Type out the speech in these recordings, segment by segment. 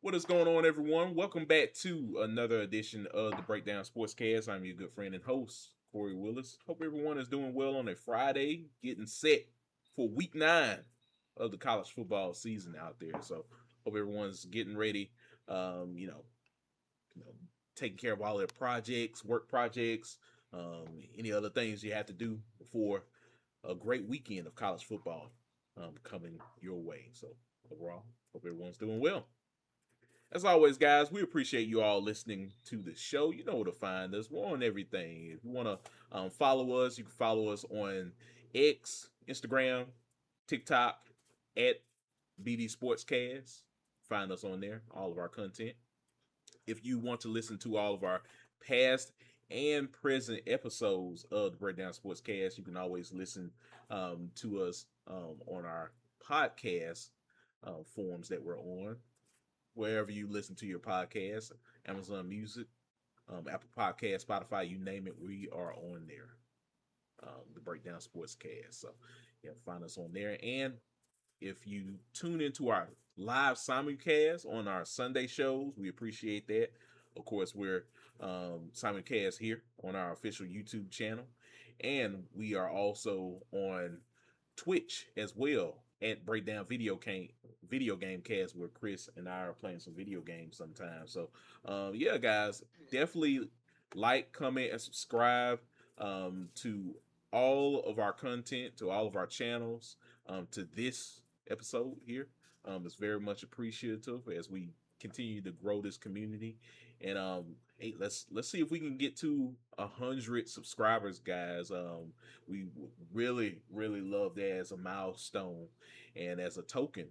What is going on, everyone? Welcome back to another edition of the Breakdown Sportscast. I'm your good friend and host, Kory Willis. Hope everyone is doing well on a Friday, getting set for week 9 of the college football season out there. So, hope everyone's getting ready, um, you know, you know, taking care of all their projects, work projects, any other things you have to do before a great weekend of college football coming your way. So, overall, hope everyone's doing well. As always, guys, we appreciate you all listening to the show. You know where to find us. We're on everything. If you want to follow us, you can follow us on X, Instagram, TikTok, at BD Sportscast. Find us on there, all of our content. If you want to listen to all of our past and present episodes of the Breakdown Sportscast, you can always listen to us on our podcast forums that we're on wherever you listen to your podcast, Amazon Music, Apple Podcast, Spotify, you name it, we are on there. The Breakdown Sportscast. So, yeah, find us on there. And if you tune into our live simulcast on our Sunday shows, we appreciate that. Of course, we're simulcast here on our official YouTube channel. And we are also on Twitch as well at Breakdown Video Game Cast, where Chris and I are playing some video games sometimes. So yeah, guys, definitely like, comment, and subscribe to all of our content, to all of our channels, to this episode here. It's very much appreciative as we continue to grow this community. And hey, let's see if we can get to 100 subscribers, guys. We really love that as a milestone and as a token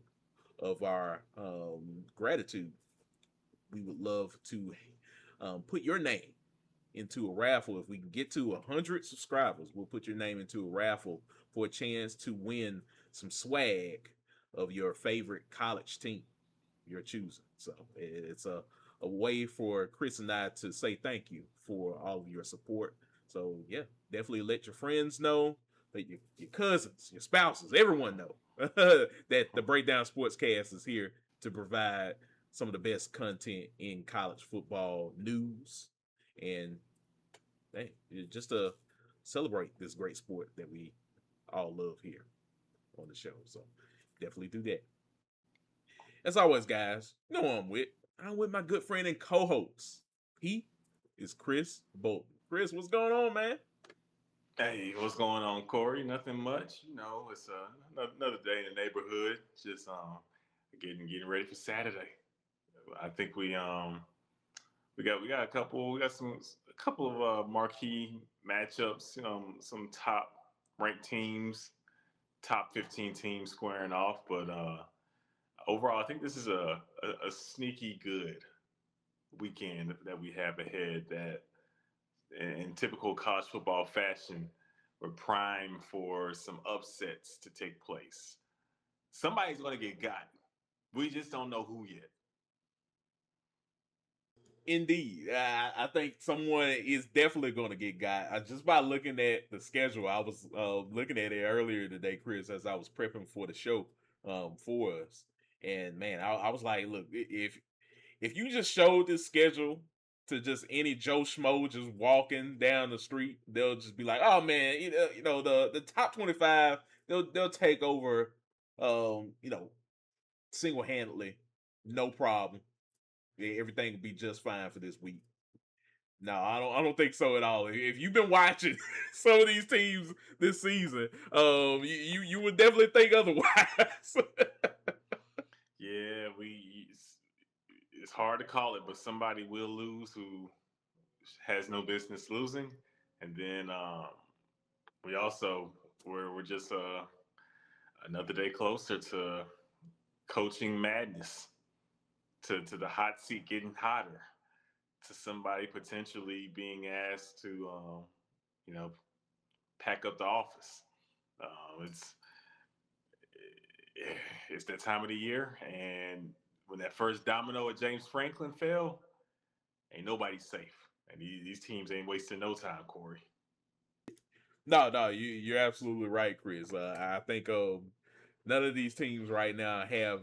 of our gratitude. We would love to put your name into a raffle. If we can get to 100 subscribers, we'll put your name into a raffle for a chance to win some swag of your favorite college team you're choosing. So it's a way for Chris and I to say thank you for all of your support. So yeah, definitely let your friends know, let your cousins, your spouses, everyone know that the Breakdown Sportscast is here to provide some of the best content in college football news and hey, just to celebrate this great sport that we all love here on the show. So definitely do that. As always, guys, you know who I'm with my good friend and co-host. He is Chris Bolton. Chris, what's going on, man? Hey, what's going on, Kory? Nothing much. It's another day in the neighborhood. Just getting ready for Saturday. I think we got a couple of marquee matchups. Some top ranked teams, top 15 teams squaring off. But overall, I think this is a sneaky good weekend that we have ahead. That in typical college football fashion, we're primed for some upsets to take place. Somebody's going to get got. We just don't know who yet. Indeed, I think someone is definitely going to get got. Just by looking at the schedule, I was looking at it earlier today, Chris, as I was prepping for the show for us. And man, I was like, look, if you just showed this schedule to just any Joe Schmo just walking down the street, they'll just be like, "Oh man, the top 25, they'll take over, single handedly, no problem. Yeah, everything will be just fine for this week." No, I don't think so at all. If you've been watching some of these teams this season, you would definitely think otherwise. Yeah, it's hard to call it, but somebody will lose who has no business losing. And then we also we're just another day closer to coaching madness, to the hot seat getting hotter, to somebody potentially being asked to you know pack up the office. It's it's that time of the year, and when that first domino at James Franklin fell, ain't nobody safe, and these teams ain't wasting no time, Kory. No, you're absolutely right, Chris. I think none of these teams right now have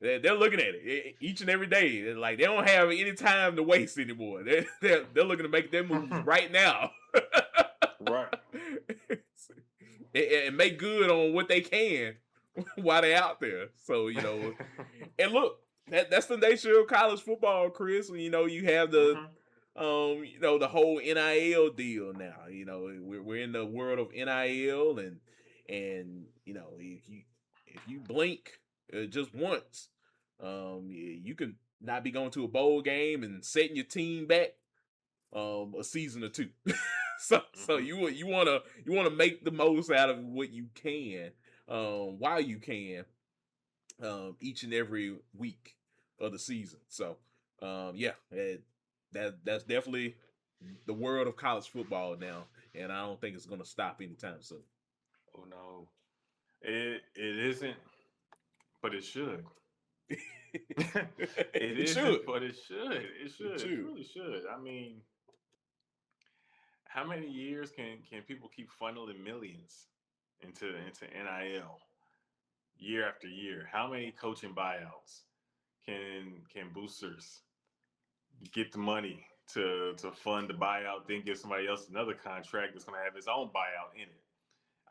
They're looking at it each and every day. They're like they don't have any time to waste anymore. They're looking to make their moves right now. Right. And make good on what they can while they're out there. So and look, that's the nature of college football, Chris. You have the the whole NIL deal now. We're in the world of NIL, and if you blink just once, you can not be going to a bowl game and setting your team back a season or two. So you wanna make the most out of what you can while you can each and every week of the season. So yeah, that's definitely the world of college football now, and I don't think it's gonna stop anytime soon. Oh no, it isn't, but it should. It It isn't, should. but it should. It It should. It should. really should. I mean, how many years can people keep funneling millions into NIL year after year? How many coaching buyouts can boosters get the money to fund the buyout, then give somebody else another contract that's going to have its own buyout in it?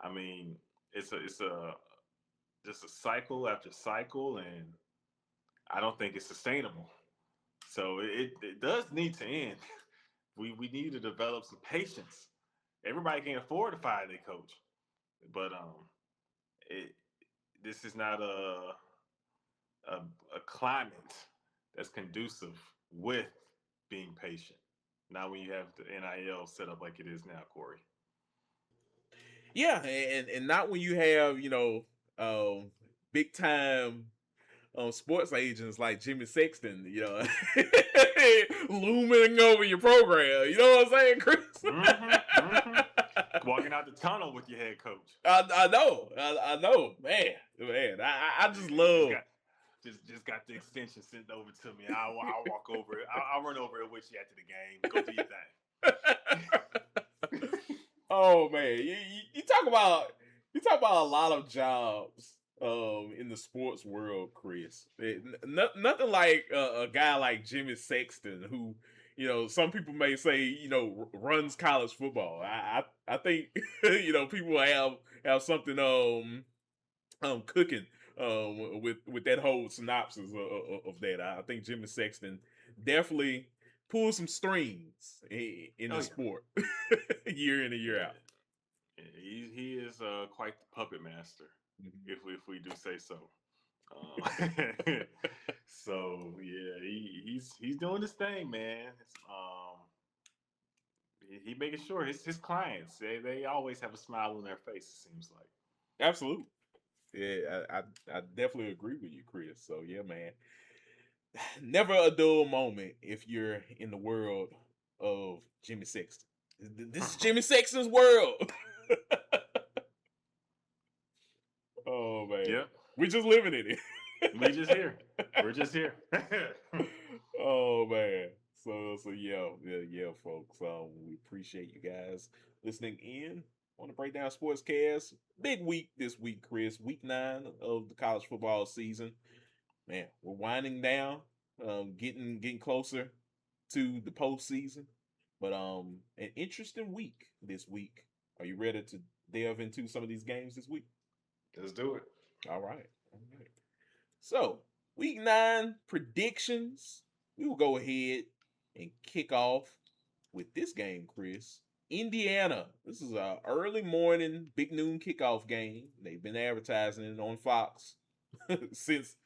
I mean, it's a just a cycle after cycle, and I don't think it's sustainable. So it does need to end. We need to develop some patience. Everybody can't afford to fire their coach, but it this is not a a climate that's conducive with being patient. Not when you have the NIL set up like it is now, Kory. Yeah, and not when you have big time sports agents like Jimmy Sexton, looming over your program. You know what I'm saying, Chris? Walking out the tunnel with your head coach. I know, man. I just love. Just got the extension sent over to me. I'll walk over it. I'll run over it with you after the game. Go do your thing. Oh man, you talk about a lot of jobs in the sports world, Chris. Nothing like a guy like Jimmy Sexton, who some people may say runs college football. I think people have something cooking with that whole synopsis of that. I think Jimmy Sexton definitely pulls some strings in the sport year in and year out. He is quite the puppet master, if we do say so. So yeah, he's doing his thing, man. He making sure his clients they always have a smile on their face. It seems like. Absolutely. Yeah, I definitely agree with you, Chris. So yeah, man. Never a dull moment if you're in the world of Jimmy Sexton. This is Jimmy Sexton's world. Oh man. Yep. We just living in it. We just here. We're just here. Oh man. So yeah, folks. We appreciate you guys listening in on the Breakdown Sportscast. Big week this week, Chris. Week 9 of the college football season. Man, we're winding down, getting closer to the postseason. But an interesting week this week. Are you ready to delve into some of these games this week? Let's do it. All right. So, week 9 predictions. We will go ahead and kick off with this game, Chris. Indiana. This is a early morning, big noon kickoff game. They've been advertising it on Fox since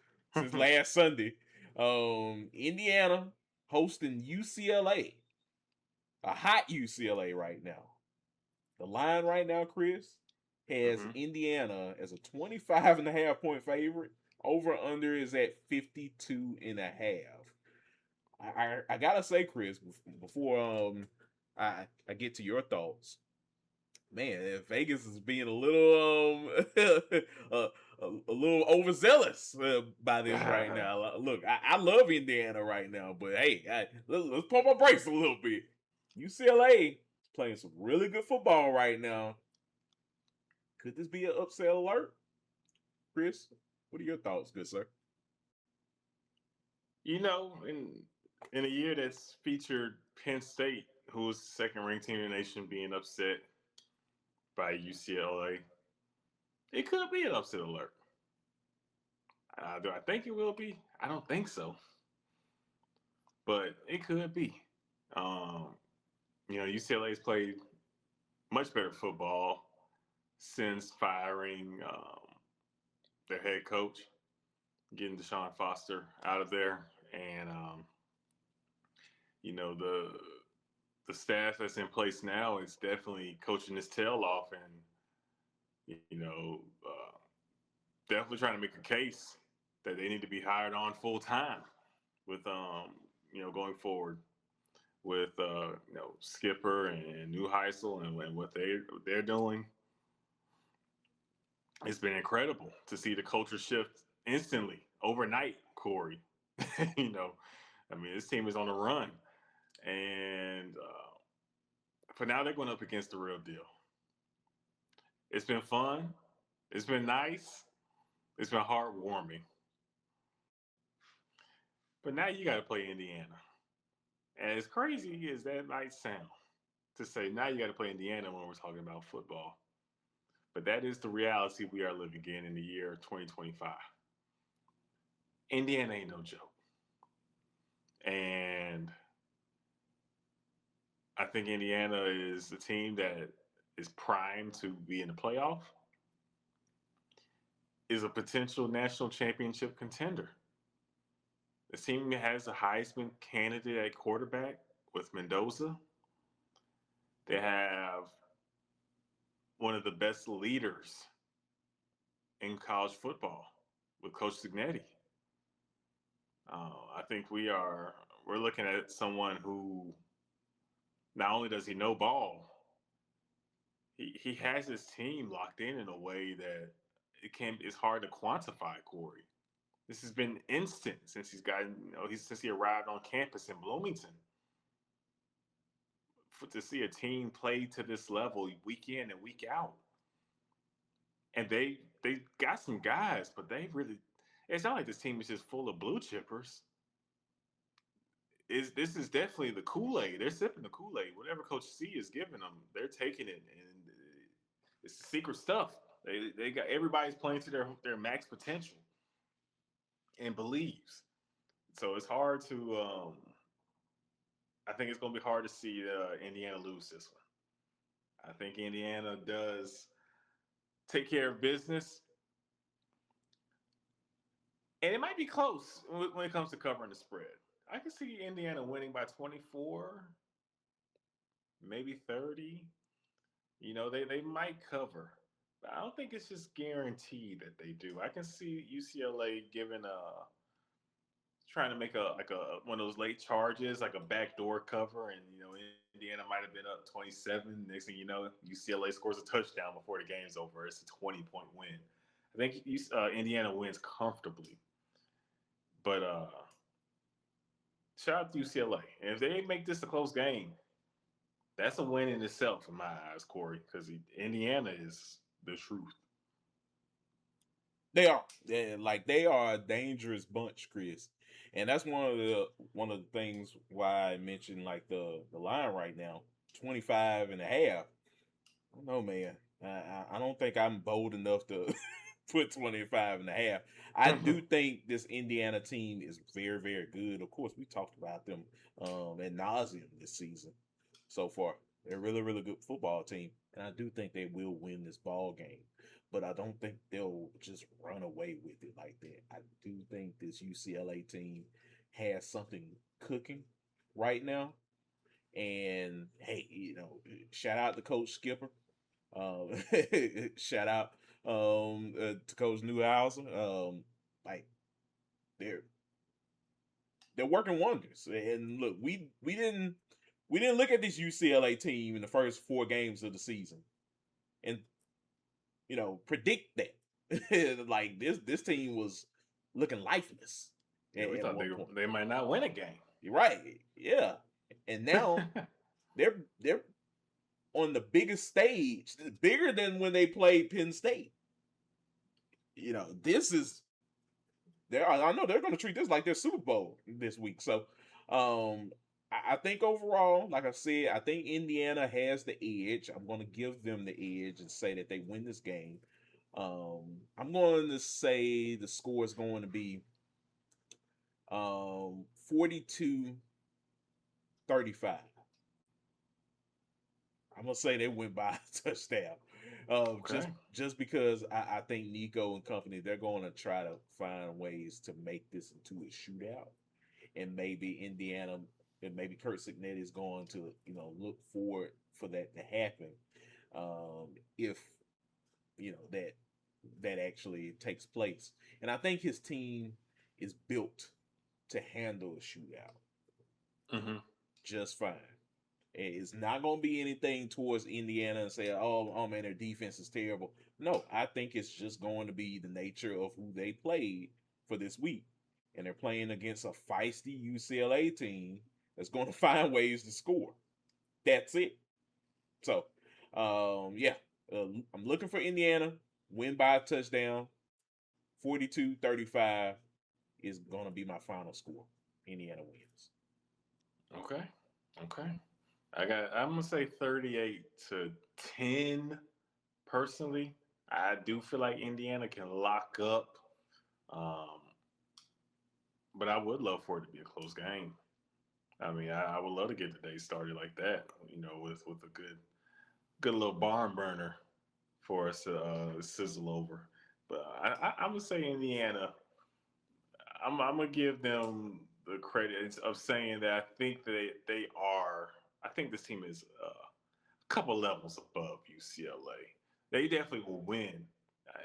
last Sunday. Indiana hosting UCLA. A hot UCLA right now. The line right now, Chris, has Indiana as a 25.5-point favorite. Over under is at 52.5. I gotta say, Chris, before I get to your thoughts, man, Vegas is being a little a little overzealous by this right now. Look, I love Indiana right now, but hey, let's pump my brakes a little bit. UCLA is playing some really good football right now. Could this be an upset alert? Chris, what are your thoughts, good sir? You know, in a year that's featured Penn State, who was the second ranked team in the nation, being upset by UCLA, it could be an upset alert. Do I think it will be? I don't think so, but it could be. Um, UCLA's played much better football since firing their head coach, getting Deshaun Foster out of there, and the staff that's in place now is definitely coaching his tail off, and definitely trying to make a case that they need to be hired on full time with going forward with Skipper and Newheisel and what they're doing. It's been incredible to see the culture shift instantly overnight, Kory. This team is on a run, and for now they're going up against the real deal. It's been fun. It's been nice. It's been heartwarming. But now you got to play Indiana. And as crazy as that might sound to say, now you got to play Indiana when we're talking about football. But that is the reality we are living in the year 2025. Indiana ain't no joke. And I think Indiana is a team that is primed to be in the playoff, is a potential national championship contender. The team has a Heisman candidate at quarterback with Mendoza. They have one of the best leaders in college football with Coach Signetti. I think we're looking at someone who not only does he know ball, he has his team locked in a way that it's hard to quantify, Kory. This has been instant since since he arrived on campus in Bloomington. To see a team play to this level week in and week out, and they got some guys, but it's not like this team is just full of blue chippers. This is definitely the Kool-Aid. They're sipping the Kool-Aid. Whatever Coach C is giving them, they're taking it, and it's the secret stuff. They got everybody's playing to their max potential and believes. So it's hard to. I think it's going to be hard to see Indiana lose this one. I think Indiana does take care of business, and it might be close when it comes to covering the spread. I can see Indiana winning by 24, maybe 30. They might cover. But I don't think it's just guaranteed that they do. I can see UCLA trying to make a one of those late charges, like a backdoor cover, and Indiana might have been up 27. Next thing you know, UCLA scores a touchdown before the game's over. It's a 20-point win. I think Indiana wins comfortably. But shout out to UCLA. And if they make this a close game, that's a win in itself in my eyes, Kory, because Indiana is the truth. They are. They are a dangerous bunch, Chris. And that's one of the things why I mentioned like the line right now, 25 and a half. I don't know, man. I don't think I'm bold enough to put 25 and a half. I do think this Indiana team is very, very good. Of course, we talked about them ad nauseum this season so far. They're a really, really good football team, and I do think they will win this ball game. But I don't think they'll just run away with it like that. I do think this UCLA team has something cooking right now. And hey, shout out to Coach Skipper. Uh, shout out to Coach Newhouser. Like they're they're working wonders. And look, we didn't look at this UCLA team in the first 4 games of the season and predict that. Like this team was looking lifeless Yeah, we at thought one point. they might not win a game. You're right. Yeah. And now they're on the biggest stage, bigger than when they played Penn State. This is I know they're going to treat this like their Super Bowl this week. So, I think overall, like I said, I think Indiana has the edge. I'm going to give them the edge and say that they win this game. I'm going to say the score is going to be 42-35. I'm gonna say they win by a touchdown. Just Okay. just because I think Nico and company they're going to try to find ways to make this into a shootout, and maybe Indiana and maybe Kurt Signet is going to look forward for that to happen. If that actually takes place, and I think his team is built to handle a shootout Hmm. just fine. It's not going to be anything towards Indiana and say, oh man, their defense is terrible. No, I think it's just going to be the nature of who they played for this week. And they're playing against a feisty UCLA team that's going to find ways to score. That's it. So, yeah, I'm looking for Indiana, win by a touchdown. 42-35 is going to be my final score. Indiana wins. Okay. Okay. I'm gonna say 38-10. Personally, I do feel like Indiana can lock up, um, but I would love for it to be a close game. I mean, I would love to get the day started like that. With a good little barn burner for us to sizzle over. But I'm gonna say Indiana. I'm gonna give them the credit of saying that I think they are. I think this team is a couple levels above UCLA. They definitely will win. Uh,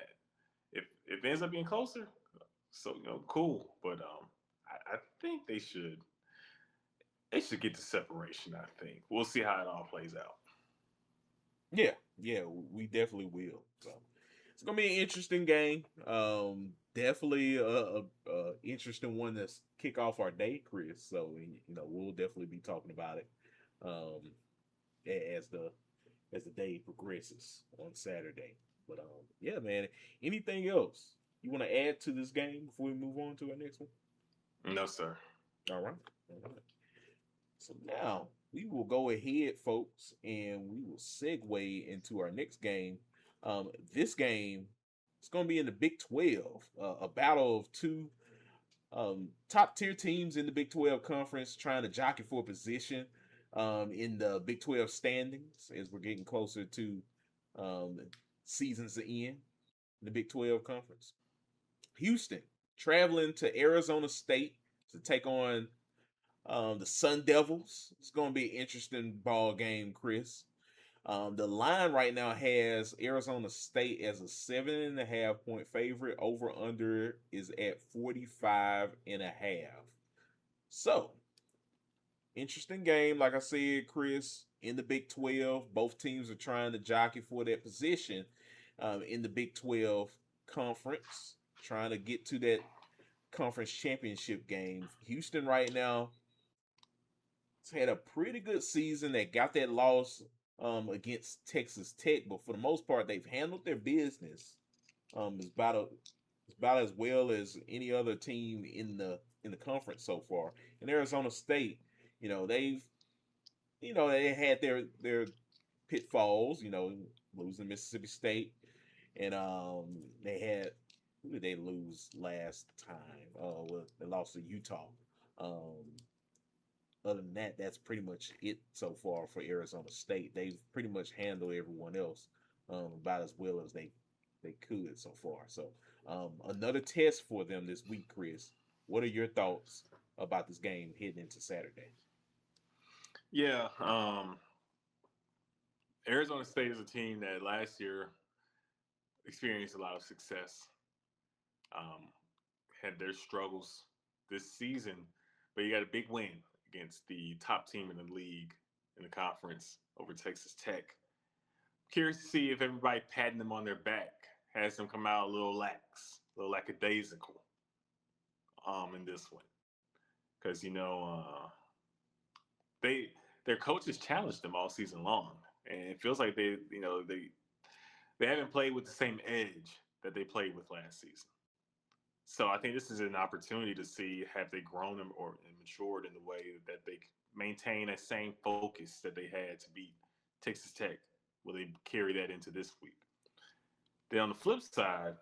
if it ends up being closer, so cool. But I think they should get the separation. I think we'll see how it all plays out. Yeah, yeah, we definitely will. So it's gonna be an interesting game. Definitely a interesting one that's kick off our day, Chris. So we'll definitely be talking about it um, as the day progresses on Saturday. But yeah, man. Anything else you want to add to this game before we move on to our next one? No, sir. All right, all right. So now we will go ahead, folks, and we will segue into our next game. This game is going to be in the Big 12, a battle of two top tier teams in the Big 12 conference trying to jockey for a position in the Big 12 standings as we're getting closer to um, season's end in the Big 12 conference. Houston traveling to Arizona State to take on the Sun Devils. It's going to be an interesting ball game, Chris. The line right now has Arizona State as a 7.5 point favorite. Over under is at 45.5. So, interesting game. Like I said, Chris, in the Big 12, both teams are trying to jockey for that position in the Big 12 conference, trying to get to that conference championship game. Houston right now had a pretty good season. They got that loss against Texas Tech, but for the most part, they've handled their business. It's about as well as any other team in the conference so far. In Arizona State, they've they had their pitfalls. Losing Mississippi State, and they had who did they lose last time? Well, they lost to Utah. Um, Other than that, that's pretty much it so far for Arizona State. They've pretty much handled everyone else about as well as they could so far. So another test for them this week, Chris. What are your thoughts about this game heading into Saturday? Yeah. Arizona State is a team that last year experienced a lot of success. Um, had their struggles this season, but you got a big win against the top team in the league in the conference over Texas Tech. Curious to see if everybody patting them on their back has them come out a little lax, a little lackadaisical in this one, because they their coaches challenged them all season long, and it feels like they haven't played with the same edge that they played with last season. So I think this is an opportunity to see have they grown them or matured in the way that they maintain that same focus that they had to beat Texas Tech. Will they carry that into this week? Then on the flip side,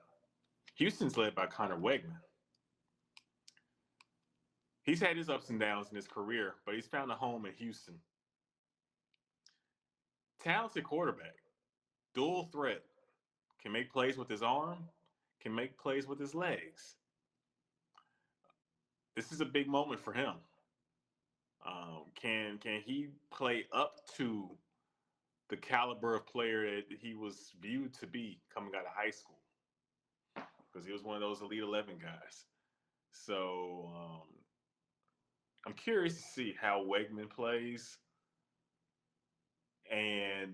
Houston's led by Connor Wegman. He's had his ups and downs in his career, but he's found a home in Houston. Talented quarterback, dual threat, can make plays with his arm, can make plays with his legs. This is a big moment for him. Can he play up to the caliber of player that he was viewed to be coming out of high school? Because he was one of those Elite 11 guys. So I'm curious to see how Wegman plays, and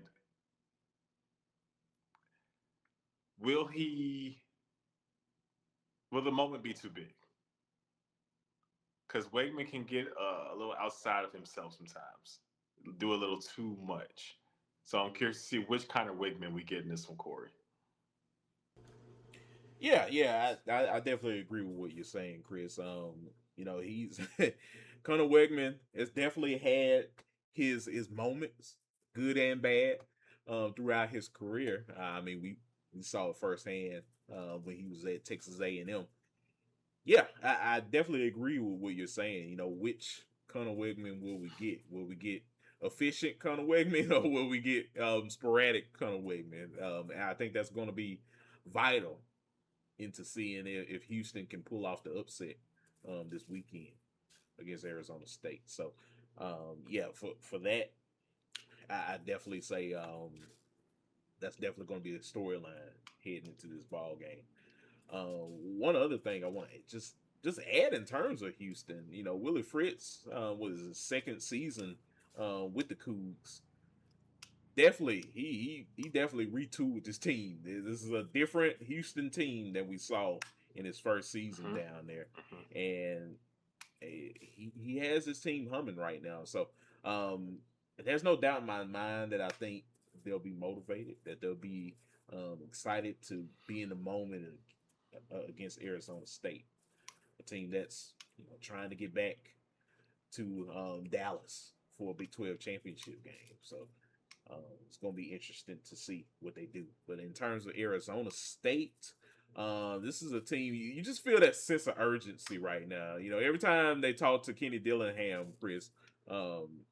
will he will the moment be too big? Because Wegman can get a little outside of himself sometimes, do a little too much. So I'm curious to see which kind of Wegman we get in this one, Kory. Yeah, I definitely agree with what you're saying, Chris. He's Conor Wegman has definitely had his moments, good and bad, throughout his career. I mean, we saw it firsthand when he was at Texas A&M. Yeah, I definitely agree with what you're saying. Which Conor Wegman will we get? Will we get efficient Conor Wegman or will we get sporadic Conor Wegman? And I think that's going to be vital into seeing if Houston can pull off the upset this weekend against Arizona State. So, yeah, for that, I definitely say that's definitely going to be a storyline heading into this ball game. One other thing I want to just add in terms of Houston, Willie Fritz was his second season with the Cougs. Definitely, he definitely retooled his team. This is a different Houston team than we saw in his first season Mm-hmm. down there, Mm-hmm. and he has his team humming right now. So um, there's no doubt in my mind that I think they'll be motivated, that they'll be excited to be in the moment against Arizona State, a team that's trying to get back to Dallas for a Big 12 championship game. So it's going to be interesting to see what they do. But in terms of Arizona State, this is a team you just feel that sense of urgency right now. Every time they talk to Kenny Dillingham, Chris,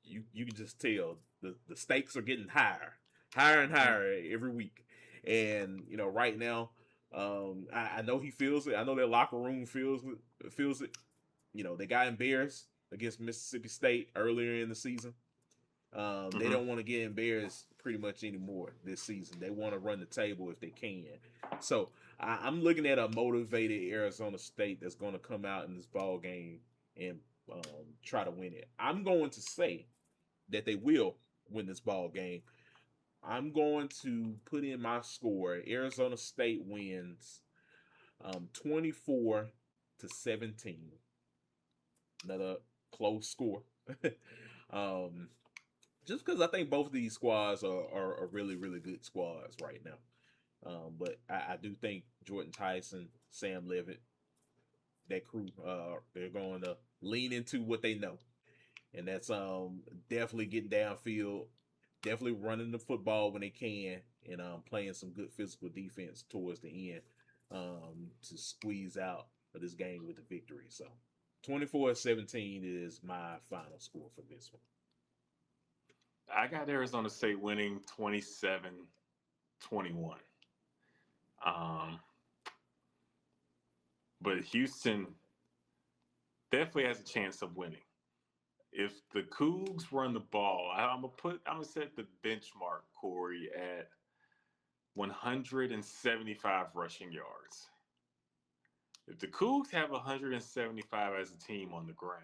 you can just tell the stakes are getting higher and Mm-hmm. higher every week. And right now, I know he feels it. I know their locker room feels it. They got embarrassed against Mississippi State earlier in the season. They Mm-hmm. don't want to get embarrassed pretty much anymore this season. They want to run the table if they can. So I'm looking at a motivated Arizona State that's going to come out in this ball game and try to win it. I'm going to say that they will win this ball game. I'm going to put in my score. Arizona State wins 24-17. Another close score. um, just because I think both of these squads are really, really good squads right now. But I do think Jordan Tyson, Sam Levitt, that crew, they're going to lean into what they know. And that's definitely getting downfield, definitely running the football when they can, and playing some good physical defense towards the end to squeeze out of this game with the victory. So 24-17 is my final score for this one. I got Arizona State winning 27-21. Um, but Houston definitely has a chance of winning. If the Cougs run the ball, I'm gonna set the benchmark, Kory, at 175 rushing yards. If the Cougs have 175 as a team on the ground,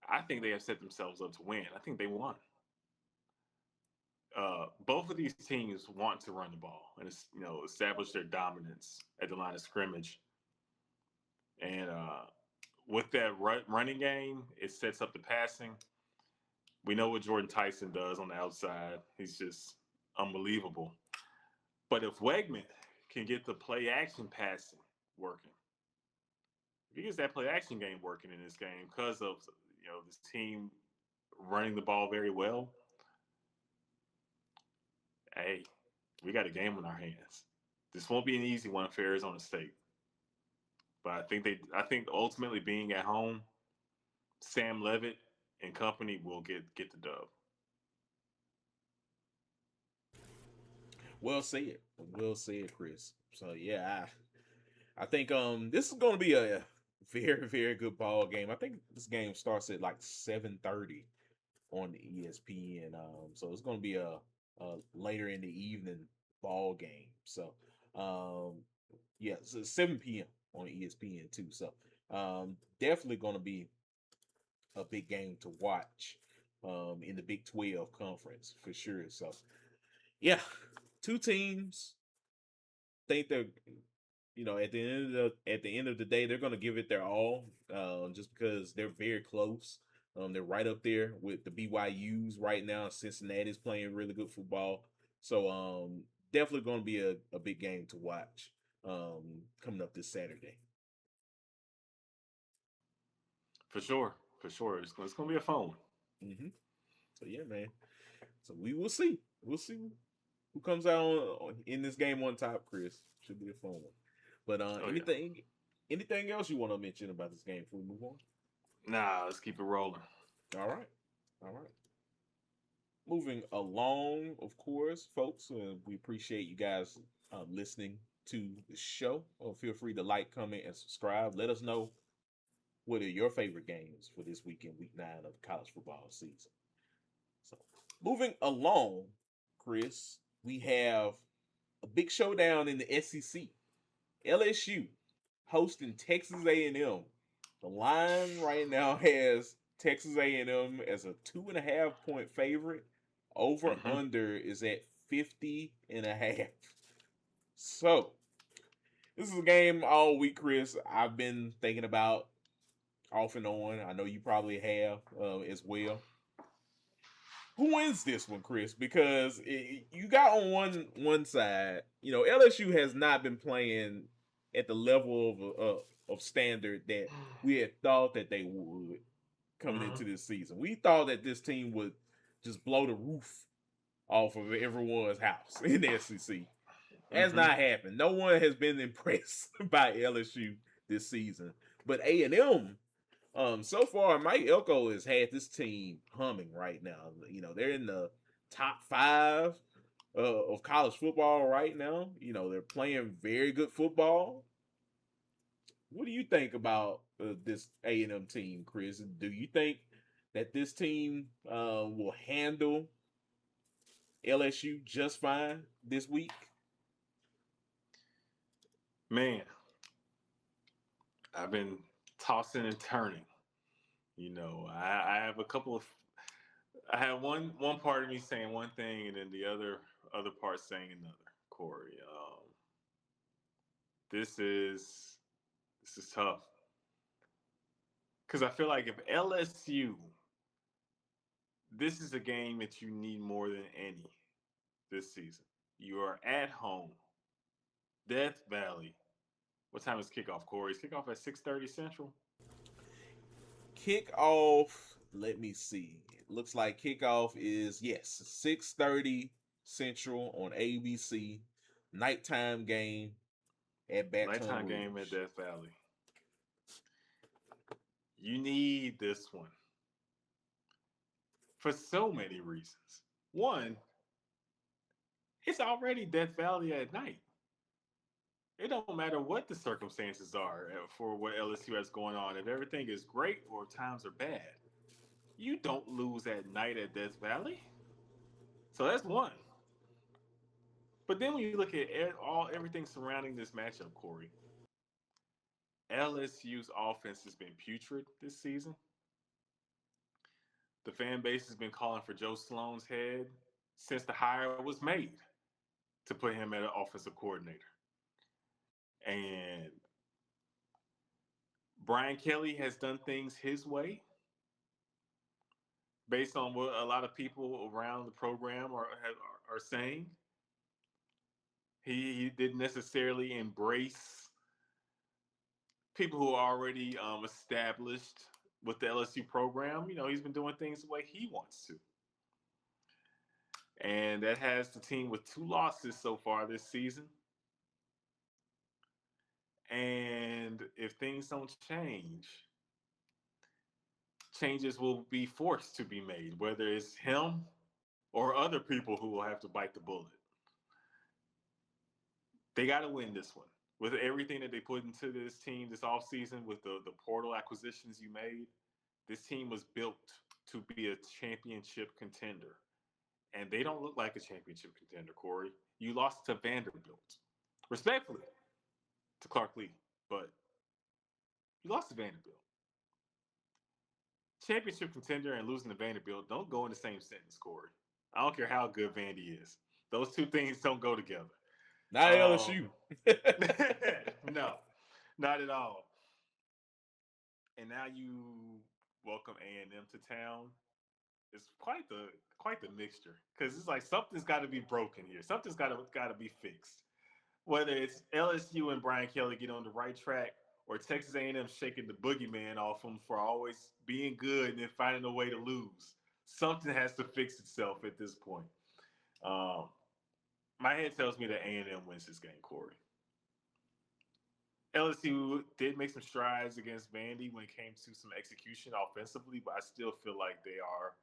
I think they have set themselves up to win. I think they won. Both of these teams want to run the ball and establish their dominance at the line of scrimmage. And with that running game, it sets up the passing. We know what Jordan Tyson does on the outside. He's just unbelievable. But if Wegman can get the play action passing working, if he gets that play action game working in this game because of this team running the ball very well, hey, we got a game on our hands. This won't be an easy one for Arizona State, but I think ultimately being at home, Sam Levitt and company will get the dub. Well said. Well said, Chris. So yeah, I think this is gonna be a very, very good ball game. I think this game starts at like 7:30 on the ESPN. So it's gonna be a later in the evening ball game. So yeah, so 7 p.m. on ESPN too. So definitely gonna be a big game to watch in the Big 12 conference for sure. So yeah, two teams think they're at the end of the day they're going to give it their all, just because they're very close. They're right up there with the BYU's right now. Cincinnati's playing really good football, so definitely going to be a big game to watch coming up this Saturday. For sure, it's gonna be a fun one. hmm So yeah, man. So we will see. We'll see who comes out in this game on top. Chris, should be a fun one. But Oh yeah. anything else you want to mention about this game before we move on? Nah, let's keep it rolling. All right. All right. Moving along, of course, folks. We appreciate you guys listening to the show. Feel free to like, comment, and subscribe. Let us know what are your favorite games for this weekend, week 9 of the college football season. So, moving along, Chris, we have a big showdown in the SEC. LSU hosting Texas A&M. The line right now has Texas A&M as a 2.5 point favorite. Over Mm-hmm. under is at 50.5. So this is a game all week, Chris. I've been thinking about off and on. I know you probably have as well. Who wins this one, Chris? Because you got on one side, LSU has not been playing at the level of standard that we had thought that they would coming Mm-hmm. into this season. We thought that this team would just blow the roof off of everyone's house in the SEC. Has Mm-hmm. not happened. No one has been impressed by LSU this season. But A&M, so far, Mike Elko has had this team humming right now. They're in the top 5 of college football right now. They're playing very good football. What do you think about this A&M team, Chris? Do you think that this team will handle LSU just fine this week? Man, I've been tossing and turning. I have a couple of. I have one part of me saying one thing, and then the other part saying another. Kory, this is this is tough because I feel like if LSU, this is a game that you need more than any this season. You are at home, Death Valley. What time is kickoff, Kory? Is kickoff at 6:30 Central? Kickoff, let me see. It looks like kickoff is, yes, 6:30 Central on ABC. Nighttime game at Baton Nighttime game at Rouge. Death Valley. You need this one for so many reasons. One, it's already Death Valley at night. It don't matter what the circumstances are for what LSU has going on. If everything is great or times are bad, you don't lose at night at Death Valley. So that's one. But then when you look at everything surrounding this matchup, Kory, LSU's offense has been putrid this season. The fan base has been calling for Joe Sloan's head since the hire was made to put him as an offensive coordinator. And Brian Kelly has done things his way based on what a lot of people around the program are saying. He didn't necessarily embrace people who are already established with the LSU program. He's been doing things the way he wants to. And that has the team with 2 losses so far this season. And if things don't change, changes will be forced to be made, whether it's him or other people who will have to bite the bullet. They got to win this one. With everything that they put into this team this offseason, with the portal acquisitions you made, this team was built to be a championship contender. And they don't look like a championship contender, Kory. You lost to Vanderbilt. Respectfully to Clark Lee, but you lost to Vanderbilt. Championship contender and losing to Vanderbilt don't go in the same sentence, Kory. I don't care how good Vandy is. Those two things don't go together. Not LSU. No, not at all. And now you welcome A&M to town. It's quite the mixture, because it's like something's got to be broken here. Something's got to be fixed. Whether it's LSU and Brian Kelly get on the right track, or Texas A&M shaking the boogeyman off them for always being good and then finding a way to lose. Something has to fix itself at this point. Um, my head tells me that A&M wins this game, Kory. LSU did make some strides against Vandy when it came to some execution offensively, but I still feel like they are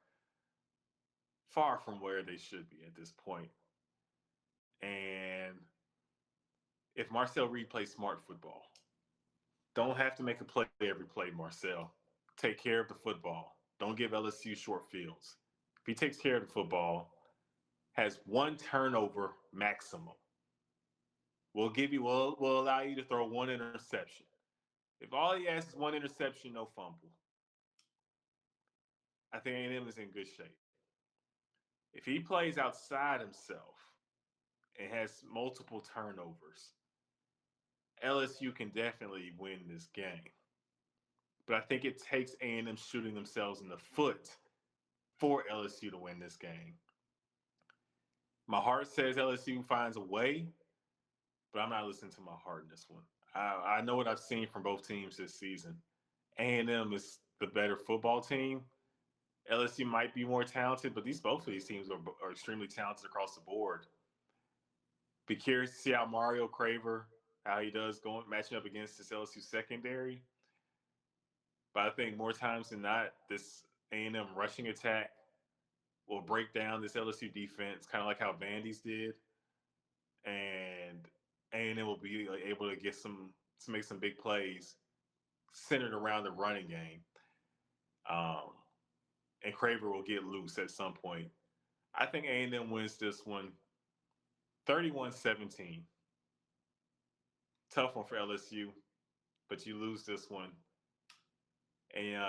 far from where they should be at this point. And if Marcel Reed plays smart football, don't have to make a play every play, Marcel. Take care of the football. Don't give LSU short fields. If he takes care of the football, has one turnover maximum, we'll allow you to throw one interception. If all he has is one interception, no fumble, I think A&M is in good shape. If he plays outside himself and has multiple turnovers, LSU can definitely win this game. But I think it takes A&M shooting themselves in the foot for LSU to win this game. My heart says LSU finds a way, but I'm not listening to my heart in this one. I know what I've seen from both teams this season. A&M is the better football team. LSU might be more talented, but both of these teams are extremely talented across the board. Be curious to see how Mario Craver, how he does going matching up against this LSU secondary. But I think more times than not, this A&M rushing attack will break down this LSU defense, kind of like how Vandy's did, and A&M will be able to make some big plays centered around the running game. Um, and Craver will get loose at some point. I think A&M wins this one 31-17. Tough one for LSU, but you lose this one. And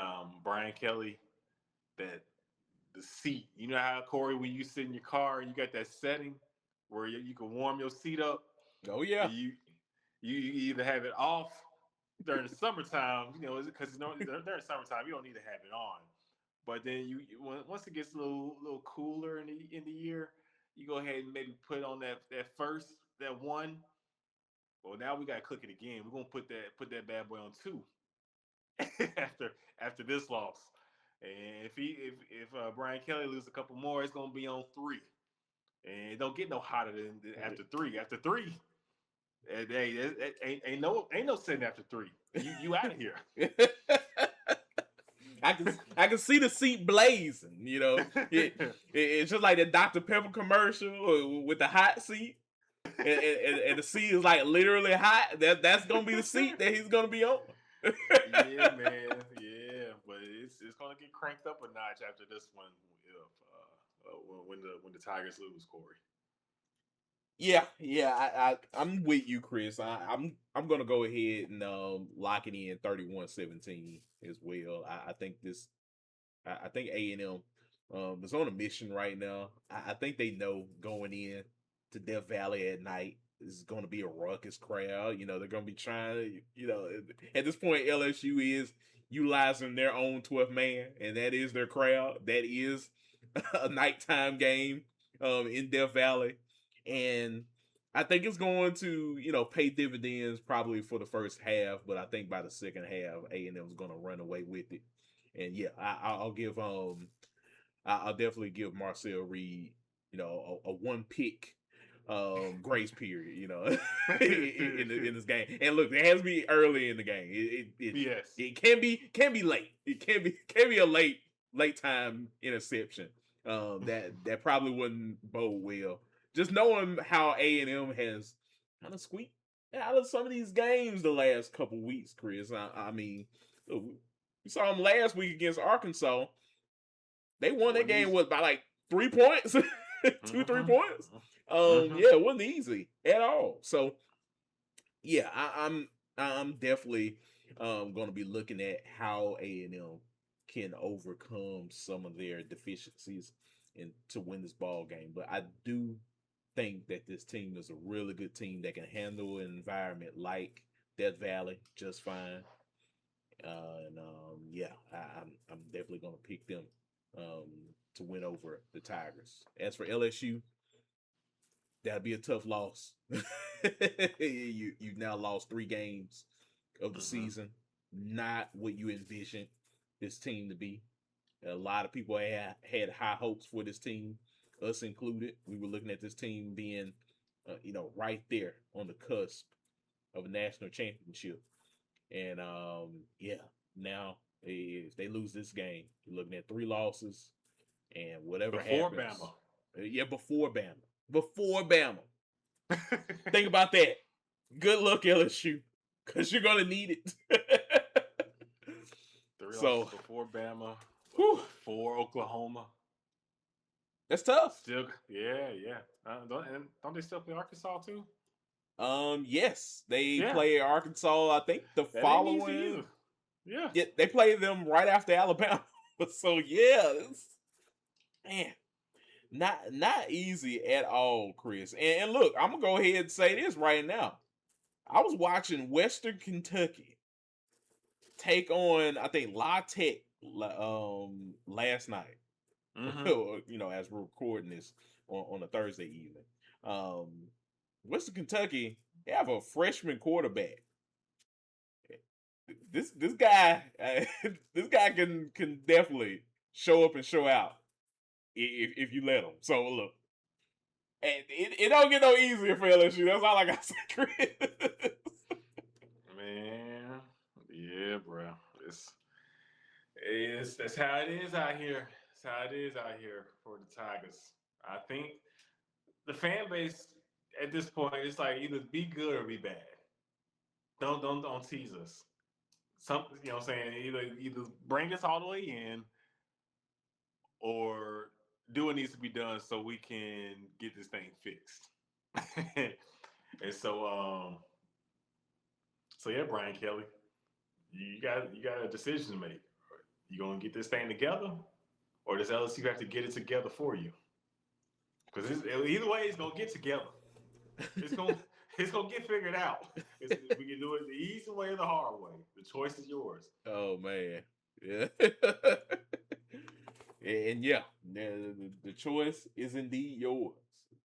Brian Kelly, that the seat. You know how, Kory, when you sit in your car and you got that setting where you can warm your seat up? Oh yeah. And you either have it off during the summertime, because during summertime you don't need to have it on. But then once it gets a little cooler in the year, you go ahead and maybe put on that one. Well, now we gotta cook it again. We're gonna put that bad boy on 2 after this loss. And if Brian Kelly loses a couple more, it's gonna be on 3. And it don't get no hotter than after 3. After 3, hey, ain't no sitting after 3. You out of here. I can see the seat blazing. It's just like the Dr. Pepper commercial with the hot seat, and the seat is like literally hot. That's gonna be the seat that he's gonna be on. Yeah, man. Yeah, but it's gonna get cranked up a notch after this one. When the Tigers lose, Kory. Yeah. I'm with you, Chris. I'm gonna go ahead and lock it in 31-17 as well. I think I think A&M is on a mission right now. I think they know going in to Death Valley at night is going to be a ruckus crowd. They're going to be trying. At this point, LSU is utilizing their own 12th man, and that is their crowd. That is a nighttime game in Death Valley, and I think it's going to, pay dividends probably for the first half, but I think by the second half, A&M is going to run away with it. And yeah, I'll give I'll definitely give Marcel Reed, a one pick grace period, in this game. And look, it has to be early in the game. Yes. It can be late. It can be a late time interception. That probably wouldn't bode well. Just knowing how A&M has kind of squeaked out of some of these games the last couple weeks, Chris. I mean, look, we saw them last week against Arkansas. They won that game by like 3 points, 2 3 points. Yeah, it wasn't easy at all. So yeah, I'm definitely going to be looking at how A&M can overcome some of their deficiencies and to win this ball game. But I do think that this team is a really good team that can handle an environment like Death Valley just fine. And yeah, I'm definitely going to pick them to win over the Tigers. As for LSU, that'll be a tough loss. You've now lost 3 games of the season. Not what you envisioned this team to be. A lot of people had high hopes for this team, us included. We were looking at this team being, right there on the cusp of a national championship. And yeah, now if they lose this game, you're looking at 3 losses, and whatever before happens. Bama. Yeah, before Bama. Before Bama. Think about that. Good luck, LSU, because you're gonna need it. 3 losses before Bama. Before Oklahoma. That's tough. Still, yeah. Don't they still play Arkansas too? Yes, they play Arkansas. I think the that following. Yeah, they play them right after Alabama. So yeah, man, not easy at all, Chris. And look, I'm gonna go ahead and say this right now. I was watching Western Kentucky take on, I think, La Tech last night. As we're recording this on a Thursday evening. Western Kentucky, they have a freshman quarterback. This guy, this guy can definitely show up and show out if you let him. So look, and it don't get no easier for LSU. That's all I got to say, Chris. Man, yeah, bro. That's how it is out here. That's how it is out here for the Tigers. I think the fan base at this point is like either be good or be bad. Don't tease us. Something, you know what I'm saying? Either bring us all the way in or do what needs to be done so we can get this thing fixed. And so yeah, Brian Kelly, you got a decision to make. You gonna get this thing together, or does LSU have to get it together for you? Because either way, it's gonna get together. It's gonna get figured out. We can do it the easy way or the hard way. The choice is yours. Oh man, yeah. And yeah, the choice is indeed yours.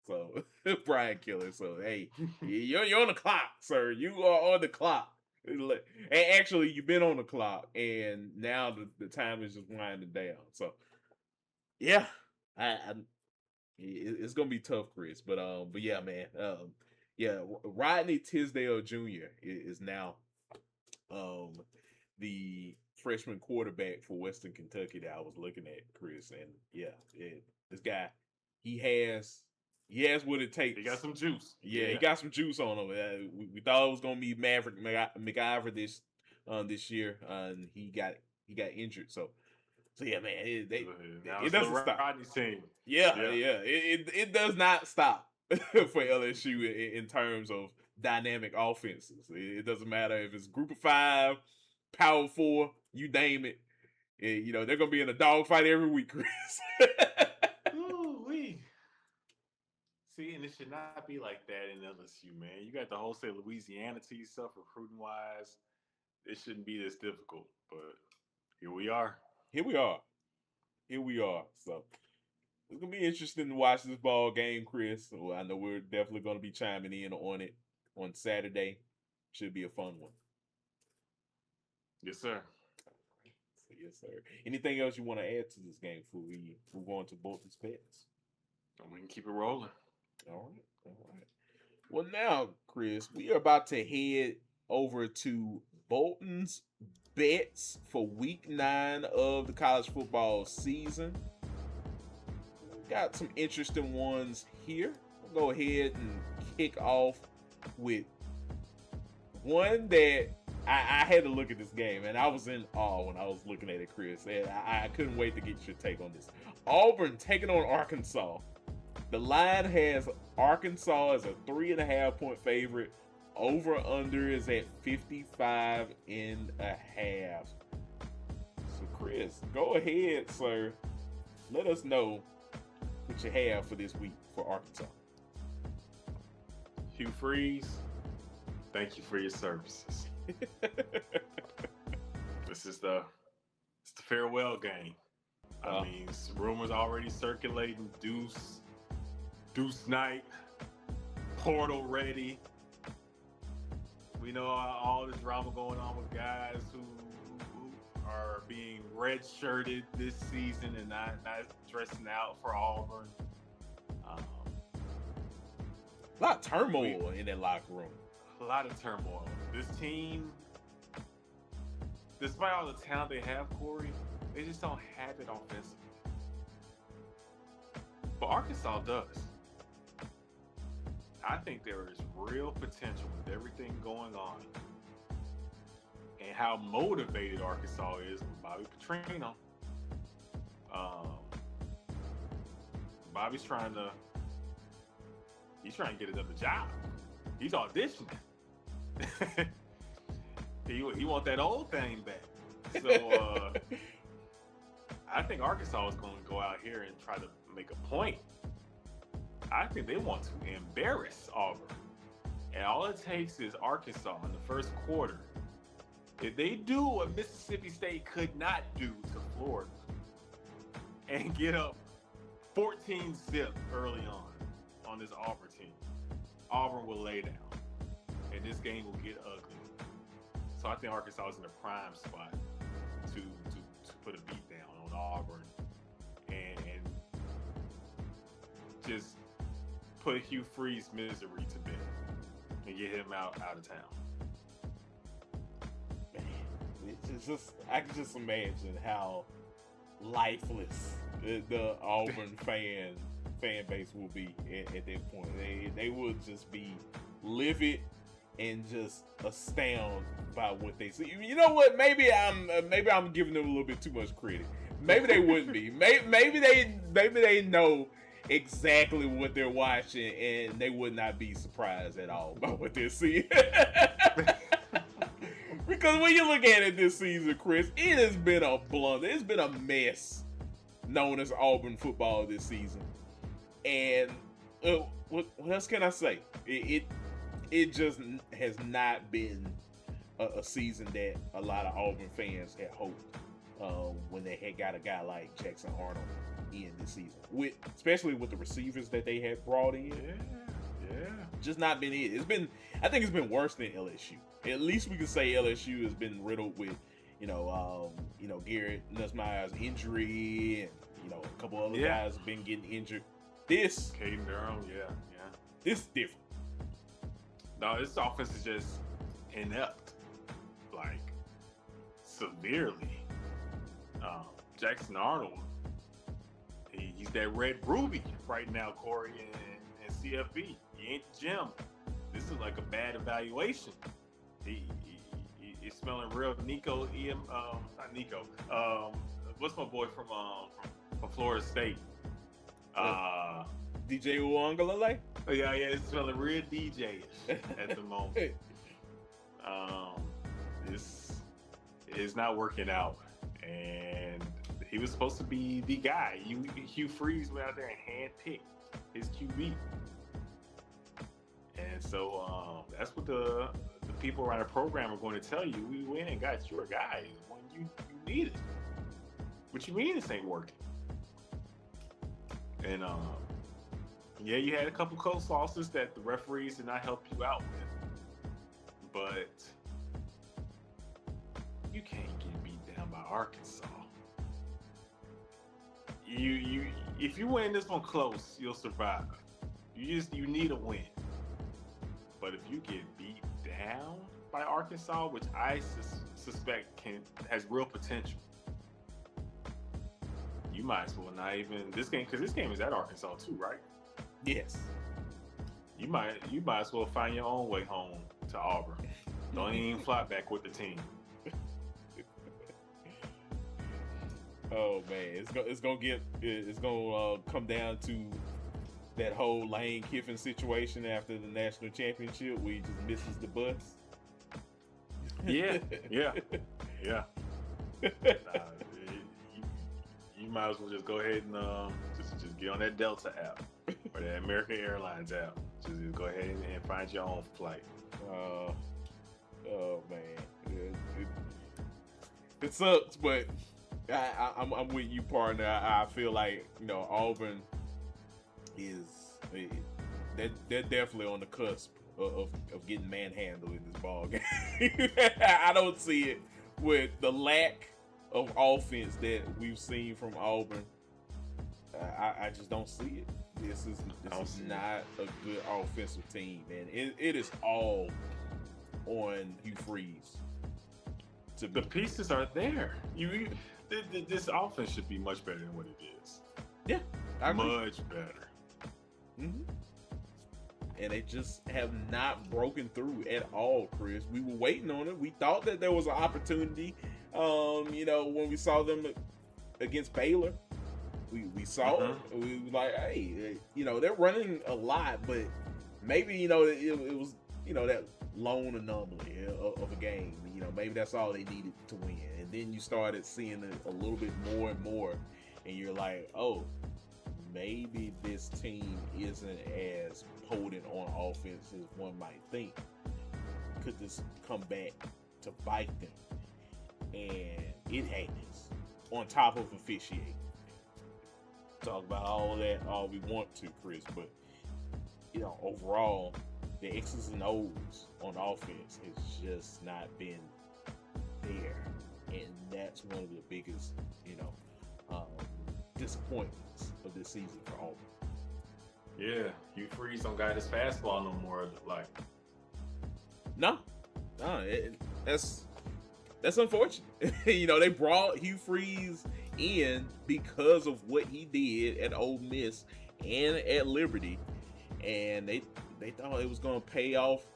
So Brian Kelly. So hey, you're on the clock, sir. You are on the clock. And actually, you've been on the clock, and now the time is just winding down. So yeah, it's gonna be tough, Chris. But yeah, man. Yeah, Rodney Tisdale Jr. is now the freshman quarterback for Western Kentucky that I was looking at, Chris. And yeah, this guy, he has what it takes. He got some juice. Yeah, he got some juice on him. We thought it was gonna be Maverick McIver this year, and he got injured. So yeah, man, it doesn't stop. Rodney's team. Yeah. It does not stop for LSU in terms of dynamic offenses. It doesn't matter if it's Group of 5, Power 4, you name it. They're gonna be in a dogfight every week, Chris. Ooh-wee. See, and it should not be like that in LSU, man. You got the whole state of Louisiana to yourself, recruiting wise. It shouldn't be this difficult, but here we are. Here we are. So It's gonna be interesting to watch this ball game, Chris. Well, I know we're definitely gonna be chiming in on it on Saturday. Should be a fun one. Yes, sir. Yes, sir. Anything else you want to add to this game before we move on to Bolton's pets? We can keep it rolling. All right. All right. Well, now, Chris, we are about to head over to Bolton's bets for week 9 of the college football season. Got some interesting ones here. We'll go ahead and kick off with one that I had to look at this game, and I was in awe when I was looking at it, Chris. And I couldn't wait to get your take on this. Auburn taking on Arkansas. The line has Arkansas as a 3.5 point favorite. Over under is at 55.5. So, Chris, go ahead, sir. Let us know what you have for this week for Arkansas. Hugh Freeze, thank you for your services. This is the farewell game. I mean, rumors already circulating. Deuce night, portal ready. We know all the drama going on with guys who are being red-shirted this season and not dressing out for Auburn. A lot of turmoil in that locker room. A lot of turmoil. This team, despite all the talent they have, Kory, they just don't have it offensively. But Arkansas does. I think there is real potential with everything going on and how motivated Arkansas is with Bobby Petrino. Bobby's trying to get another job. He's auditioning. he want that old thing back. So I think Arkansas is going to go out here and try to make a point. I think they want to embarrass Auburn. And all it takes is Arkansas in the first quarter. If they do what Mississippi State could not do to Florida and get up 14-0 early on this Auburn team, Auburn will lay down. And this game will get ugly. So I think Arkansas is in a prime spot to put a beat down on Auburn and just put Hugh Freeze's misery to bed and get him out of town. Man, it's just I can just imagine how lifeless the Auburn fan base will be at that point. They will just be livid and just astounded by what they see. You know what? Maybe I'm giving them a little bit too much credit. Maybe they wouldn't be. Maybe they know exactly what they're watching, and they would not be surprised at all by what they're seeing. Because when you look at it this season, Chris, it has been a blunder. It's been a mess known as Auburn football this season. And what else can I say? It just has not been a season that a lot of Auburn fans had hoped when they had got a guy like Jackson Arnold in this season, especially with the receivers that they had brought in. Yeah. Just not been it. I think it's been worse than LSU. At least we can say LSU has been riddled with, Garrett Nussmeier's injury, and a couple other guys have been getting injured. This Caden Durham, yeah. This is different. No, this offense is just inept, like severely. Jackson Arnold, he's that red ruby right now, Kory, and CFB. He ain't the gym. This is like a bad evaluation. He's smelling real Nico. Not Nico. What's my boy from Florida State? DJ Uwangalele? Oh, yeah, it's smelling real DJ-ish at the moment. This is not working out, and he was supposed to be the guy. Hugh Freeze went out there and handpicked his QB, and so that's what the people around the program are going to tell you. We went and got your guy when you needed. What you mean this ain't working? And yeah, you had a couple close losses that the referees did not help you out with, but you can't get beat down by Arkansas. You if you win this one close, you'll survive. You need a win. But if you get beat down by Arkansas, which I suspect has real potential, you might as well not even this game, because this game is at Arkansas too, right? Yes. You might as well find your own way home to Auburn. Don't even fly back with the team. Oh man, it's gonna come down to that whole Lane Kiffin situation after the national championship, where he just misses the bus. Yeah. You might as well just go ahead and just get on that Delta app or that American Airlines app. Just go ahead and find your own flight. Oh man, it sucks, but I'm with you, partner. I feel like Auburn they're definitely on the cusp of getting manhandled in this ball game. I don't see it with the lack of offense that we've seen from Auburn. I just don't see it. This is not a good offensive team, man. It is all on Hugh Freeze. The pieces are there. This offense should be much better than what it is. Yeah, I agree. Much better. Mm-hmm. And they just have not broken through at all, Chris. We were waiting on it. We thought that there was an opportunity. When we saw them against Baylor, we saw it. We were like, hey, they're running a lot, but maybe it was that lone anomaly of a game. Maybe that's all they needed to win. And then you started seeing it a little bit more and more, and you're like, oh, maybe this team isn't as potent on offense as one might think. Could this come back to bite them? And it has, on top of officiating. Talk about all that all we want to, Chris, but overall, the X's and O's on offense has just not been there, and that's one of the biggest disappointments of this season for Auburn. Yeah, Hugh Freeze don't got his fastball no more. Like, no, that's unfortunate. They brought Hugh Freeze in because of what he did at Ole Miss and at Liberty, and they thought it was going to pay off